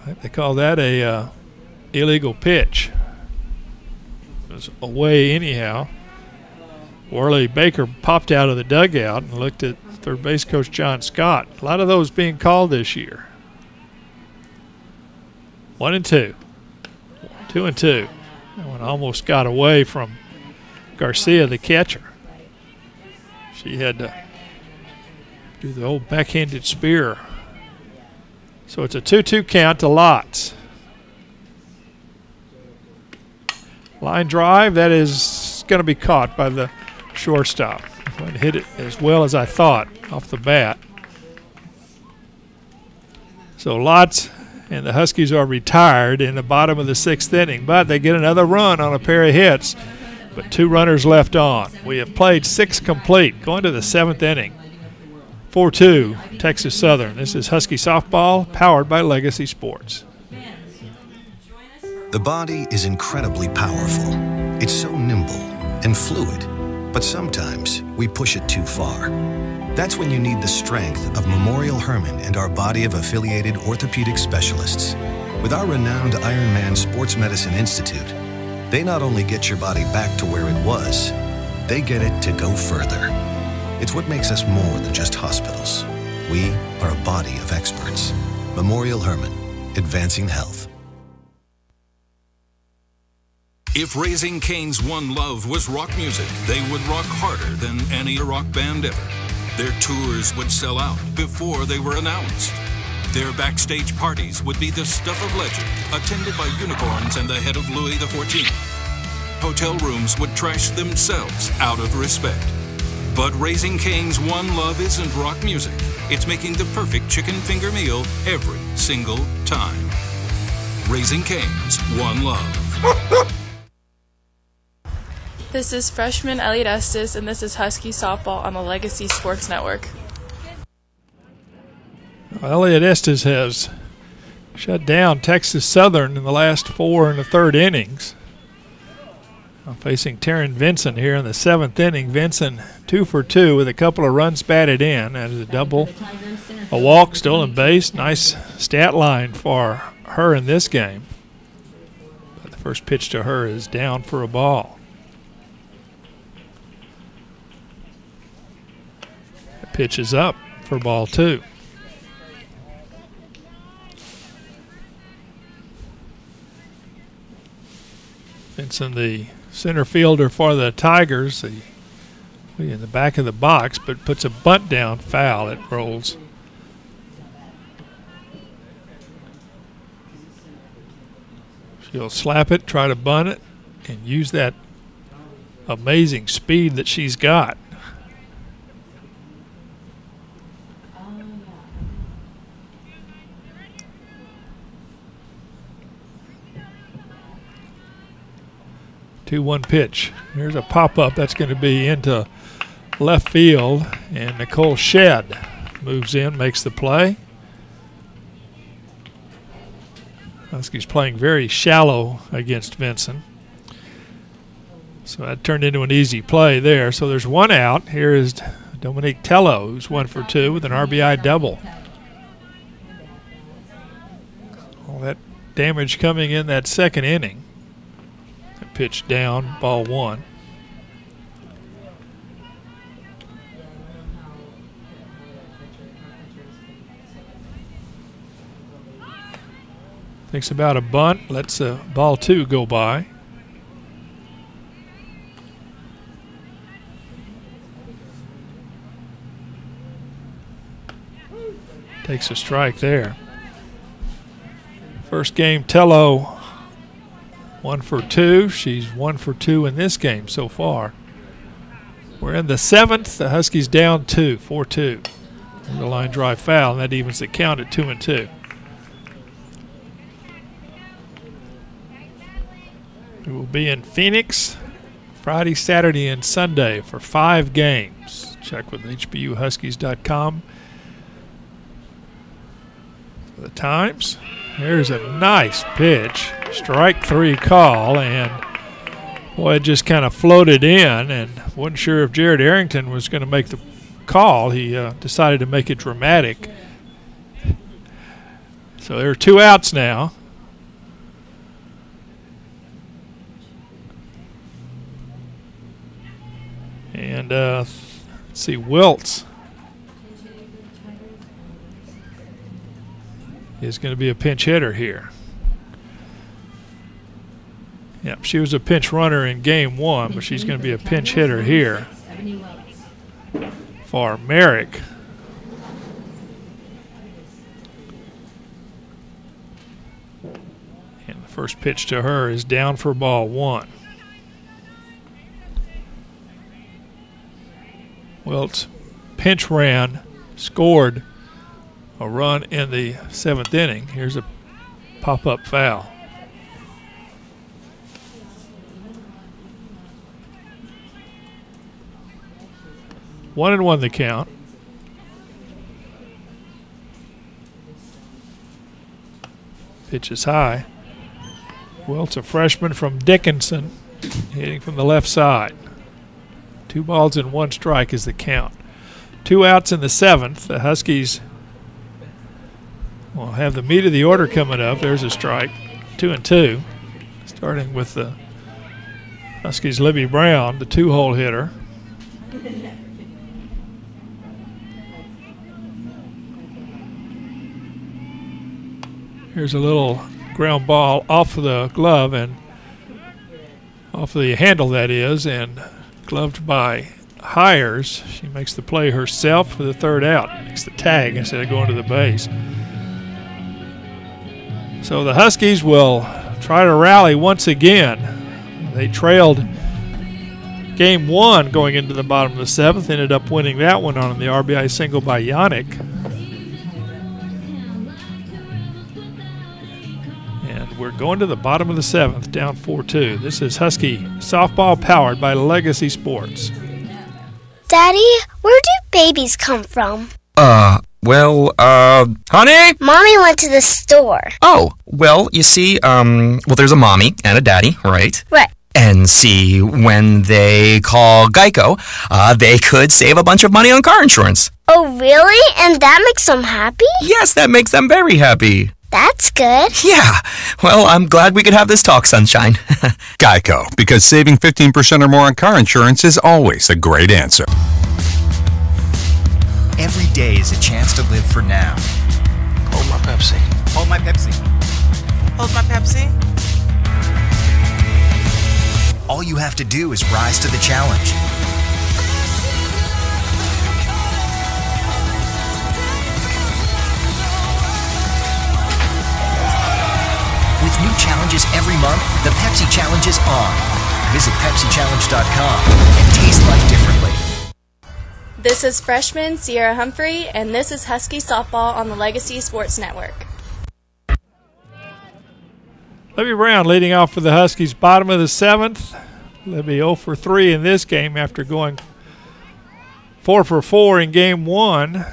I think they call that a illegal pitch. It was away anyhow. Worley Baker popped out of the dugout and looked at third base coach John Scott. A lot of those being called this year. 1-2. 2-2. That one almost got away from Garcia, the catcher. She had to do the old backhanded spear. So it's a 2-2 count to Lotz. Line drive, that is going to be caught by the shortstop. Wouldn't hit it as well as I thought off the bat. So Lotz and the Huskies are retired in the bottom of the 6th inning, but they get another run on a pair of hits. But 2 runners left on. We have played 6 complete, going to the 7th inning. 4-2, Texas Southern. This is Husky Softball, powered by Legacy Sports. The body is incredibly powerful. It's so nimble and fluid, but sometimes we push it too far. That's when you need the strength of Memorial Hermann and our body of affiliated orthopedic specialists. With our renowned Ironman Sports Medicine Institute, they not only get your body back to where it was, they get it to go further. It's what makes us more than just hospitals. We are a body of experts. Memorial Hermann, advancing health. If Raising Cane's one love was rock music, they would rock harder than any rock band ever. Their tours would sell out before they were announced. Their backstage parties would be the stuff of legend, attended by unicorns and the head of Louis XIV. Hotel rooms would trash themselves out of respect. But Raising Cane's one love isn't rock music. It's making the perfect chicken finger meal every single time. Raising Cane's one love. This is freshman Elliot Estes, and this is Husky Softball on the Legacy Sports Network. Elliot Estes has shut down Texas Southern in the last 4 and a third innings. Facing Taryn Vinson here in the 7th inning. Vinson 2 for 2 with a couple of runs batted in. That is a double, a walk, stolen base. Nice stat line for her in this game. But the first pitch to her is down for a ball. The pitch is up for ball 2. Vinson, the center fielder for the Tigers, in the back of the box, but puts a bunt down, foul. It rolls. She'll slap it, try to bunt it, and use that amazing speed that she's got. Two-one pitch. Here's a pop-up that's going to be into left field, and Nicole Shedd moves in, makes the play. Huskies playing very shallow against Vinson. So that turned into an easy play there. So there's one out. Here is Dominique Tello, who's 1 for 2 with an RBI double. All that damage coming in that second inning. Pitch down, ball 1. Thinks about a bunt, lets ball 2 go by. Takes a strike there. First game, Tello 1 for 2. She's 1 for 2 in this game so far. We're in the 7th. The Huskies down 2, 4-2. The line drive foul, and that evens the count at 2-2. We will be in Phoenix Friday, Saturday, and Sunday for 5 games. Check with HBUHuskies.com for the times. Here's a nice pitch. Strike 3 call, and boy, it just kind of floated in, and wasn't sure if Jared Arrington was going to make the call. He decided to make it dramatic. So there are 2 outs now. And let's see, Wiltz is going to be a pinch hitter here. Yep, she was a pinch runner in game 1, but she's going to be a pinch hitter here for Merrick. And the first pitch to her is down for ball 1. Wiltz pinch ran, scored a run in the 7th inning. Here's a pop-up foul. One and one the count. Pitch is high. Wiltz, a freshman from Dickinson, hitting from the left side. 2 balls and 1 strike is the count. 2 outs in the 7th. The Huskies will have the meat of the order coming up. There's a strike. 2-2. Starting with the Huskies' Libby Brown, the 2-hole hitter. Here's a little ground ball off of the glove and off the handle, that is, and gloved by Hires. She makes the play herself for the 3rd out. Makes the tag instead of going to the base. So the Huskies will try to rally once again. They trailed game 1 going into the bottom of the 7th, ended up winning that one on the RBI single by Yannick. We're going to the bottom of the 7th, down 4-2. This is Husky softball powered by Legacy Sports. Daddy, where do babies come from? Honey? Mommy went to the store. Oh, well, you see, there's a mommy and a daddy, right? Right. And see, when they call Geico, they could save a bunch of money on car insurance. Oh, really? And that makes them happy? Yes, that makes them very happy. That's good. Yeah. Well, I'm glad we could have this talk, Sunshine. Geico, because saving 15% or more on car insurance is always a great answer. Every day is a chance to live for now. Hold my Pepsi. Hold my Pepsi. Hold my Pepsi. All you have to do is rise to the challenge. With new challenges every month, the Pepsi Challenge is on. Visit PepsiChallenge.com and taste life differently. This is freshman Sierra Humphrey, and this is Husky Softball on the Legacy Sports Network. Libby Brown leading off for the Huskies, bottom of the 7th. Libby 0 for 3 in this game after going 4 for 4 in game 1.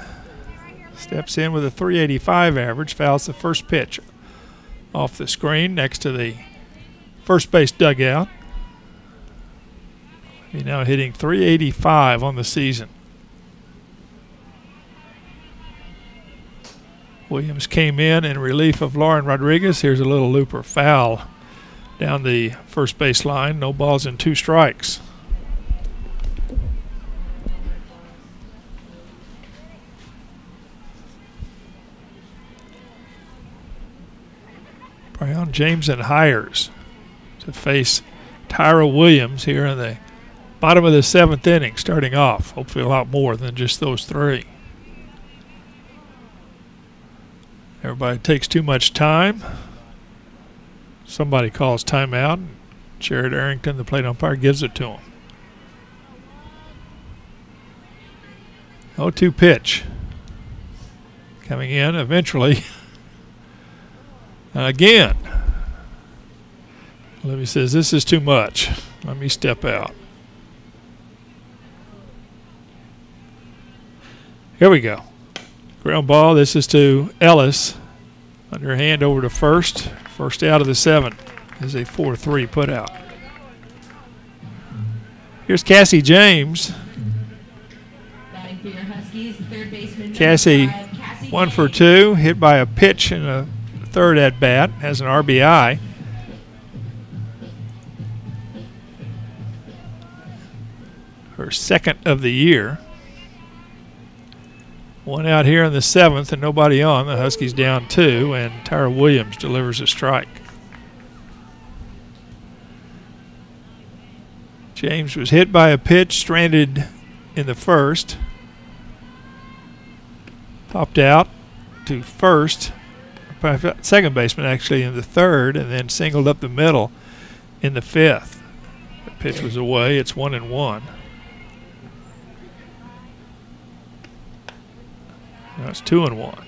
Steps in with a .385 average, fouls the first pitch off the screen next to the first base dugout. He's now hitting .385 on the season. Williams came in relief of Lauren Rodriguez. Here's a little looper foul down the first base line. No balls and 2 strikes. Brown, James, and Hires to face Tyra Williams here in the bottom of the 7th inning, starting off. Hopefully a lot more than just those 3. Everybody takes too much time. Somebody calls timeout. Jared Arrington, the plate umpire, gives it to him. 0-2 pitch. Coming in eventually. Again. Libby says, this is too much. Let me step out. Here we go. Ground ball. This is to Ellis. Underhand over to first. First out of the 7th is a 4-3 put out. Here's Cassie James. Cassie 1 for 2. Hit by a pitch in a third at bat. Has an RBI. Her 2nd of the year. 1 out here in the 7th and nobody on. The Huskies down 2, and Tyra Williams delivers a strike. James was hit by a pitch, stranded in the 1st. Popped out to first, second baseman actually in the 3rd, and then singled up the middle in the 5th. The pitch was away. It's 1-1. Now it's 2-1.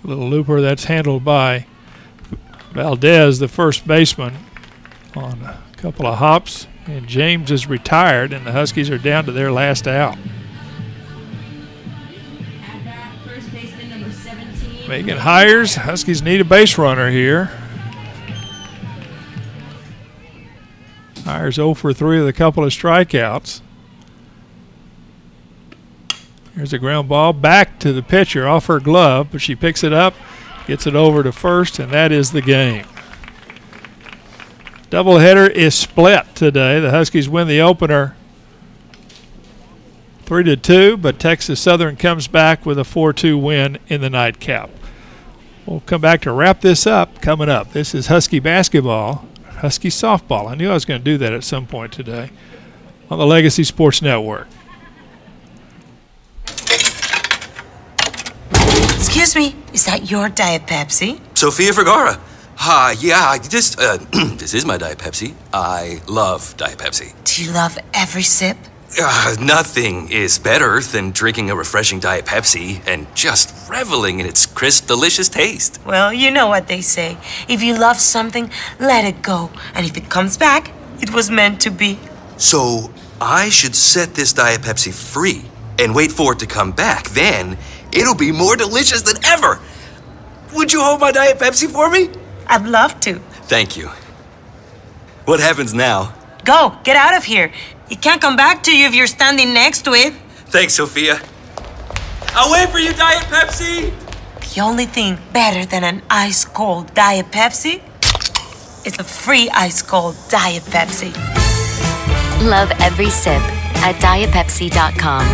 Little looper that's handled by Valdez, the first baseman, on a couple of hops. And James is retired, and the Huskies are down to their last out. Megan Hires. Huskies need a base runner here. Hires 0 for 3 with a couple of strikeouts. Here's a ground ball back to the pitcher off her glove, but she picks it up, gets it over to first, and that is the game. Doubleheader is split today. The Huskies win the opener 3-2, but Texas Southern comes back with a 4-2 win in the nightcap. We'll come back to wrap this up coming up. This is Husky basketball, Husky softball. I knew I was going to do that at some point today on the Legacy Sports Network. Excuse me, is that your Diet Pepsi? Sofia Vergara. Yeah, this is my Diet Pepsi. I love Diet Pepsi. Do you love every sip? Nothing is better than drinking a refreshing Diet Pepsi and just reveling in its crisp, delicious taste. Well, you know what they say. If you love something, let it go. And if it comes back, it was meant to be. So I should set this Diet Pepsi free and wait for it to come back. Then it'll be more delicious than ever. Would you hold my Diet Pepsi for me? I'd love to. Thank you. What happens now? Go, get out of here. It can't come back to you if you're standing next to it. Thanks, Sophia. I'll wait for you, Diet Pepsi. The only thing better than an ice-cold Diet Pepsi is a free ice-cold Diet Pepsi. Love every sip at dietpepsi.com.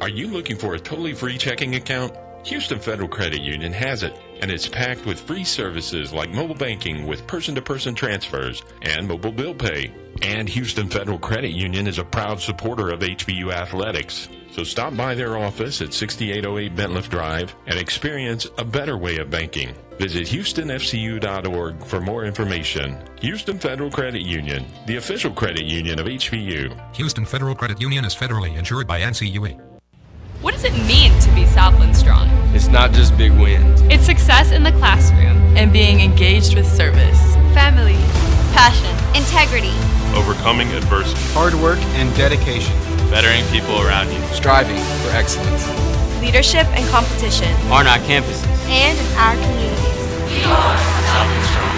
Are you looking for a totally free checking account? Houston Federal Credit Union has it, and it's packed with free services like mobile banking with person-to-person transfers and mobile bill pay. And Houston Federal Credit Union is a proud supporter of HBU athletics. So stop by their office at 6808 Bentliff Drive and experience a better way of banking. Visit HoustonFCU.org for more information. Houston Federal Credit Union, the official credit union of HBU. Houston Federal Credit Union is federally insured by NCUA. What does it mean to be Southland Strong? It's not just big wins. It's success in the classroom and being engaged with service, family, passion, integrity, Overcoming adversity. Hard work and dedication. Bettering people around you. Striving for excellence. leadership and competition, On our campuses. and in our communities. We are Southland Strong.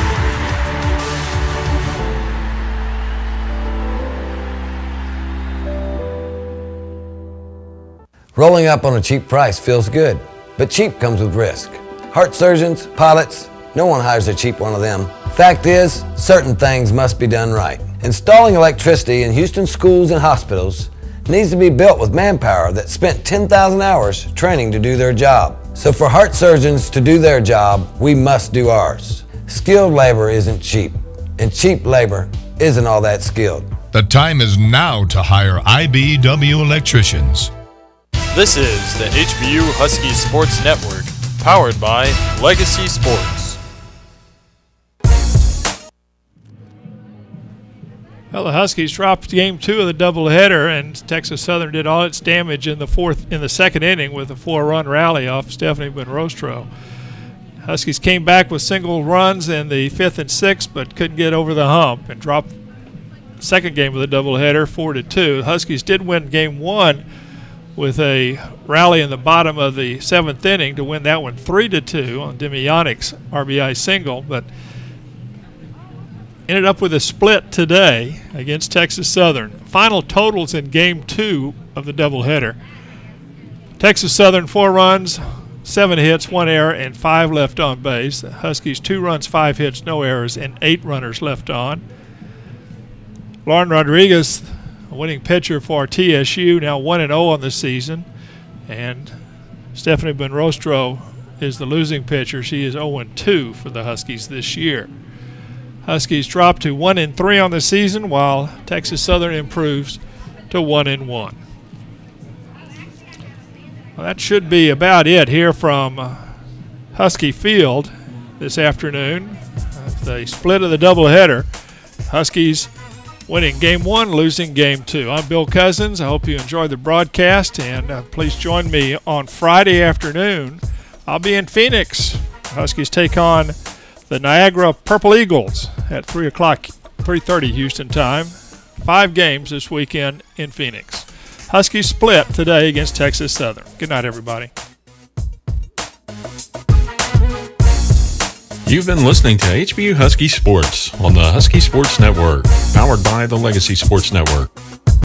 Rolling up on a cheap price feels good, but cheap comes with risk. Heart surgeons, pilots, no one hires a cheap one of them. Fact is, certain things must be done right. Installing electricity in Houston schools and hospitals needs to be built with manpower that spent 10,000 hours training to do their job. So for heart surgeons to do their job, we must do ours. Skilled labor isn't cheap, and cheap labor isn't all that skilled. The time is now to hire IBEW electricians. This is the HBU Husky Sports Network, powered by Legacy Sports. Well, the Huskies dropped game 2 of the doubleheader, and Texas Southern did all its damage in the second inning with a 4-run rally off Stephanie Benrostro. Huskies came back with single runs in the 5th and 6th, but couldn't get over the hump and dropped the second game of the doubleheader 4-2. The Huskies did win game 1 with a rally in the bottom of the 7th inning to win that one 3-2 on Demyanik's RBI single, but ended up with a split today against Texas Southern. Final totals in game 2 of the doubleheader. Texas Southern 4 runs, 7 hits, 1 error, and 5 left on base. The Huskies 2 runs, 5 hits, no errors, and 8 runners left on. Lauren Rodriguez, a winning pitcher for TSU, now 1-0 on the season. And Stephanie Benrostro is the losing pitcher. She is 0-2 for the Huskies this year. Huskies drop to 1-3 on the season, while Texas Southern improves to 1-1. Well, that should be about it here from Husky Field this afternoon. The split of the doubleheader. Huskies winning game 1, losing game 2. I'm Bill Cousins. I hope you enjoyed the broadcast, and please join me on Friday afternoon. I'll be in Phoenix. Huskies take on the Niagara Purple Eagles at 3:30 Houston time. 5 games this weekend in Phoenix. Huskies split today against Texas Southern. Good night, everybody. You've been listening to HBU Husky Sports on the Husky Sports Network, powered by the Legacy Sports Network.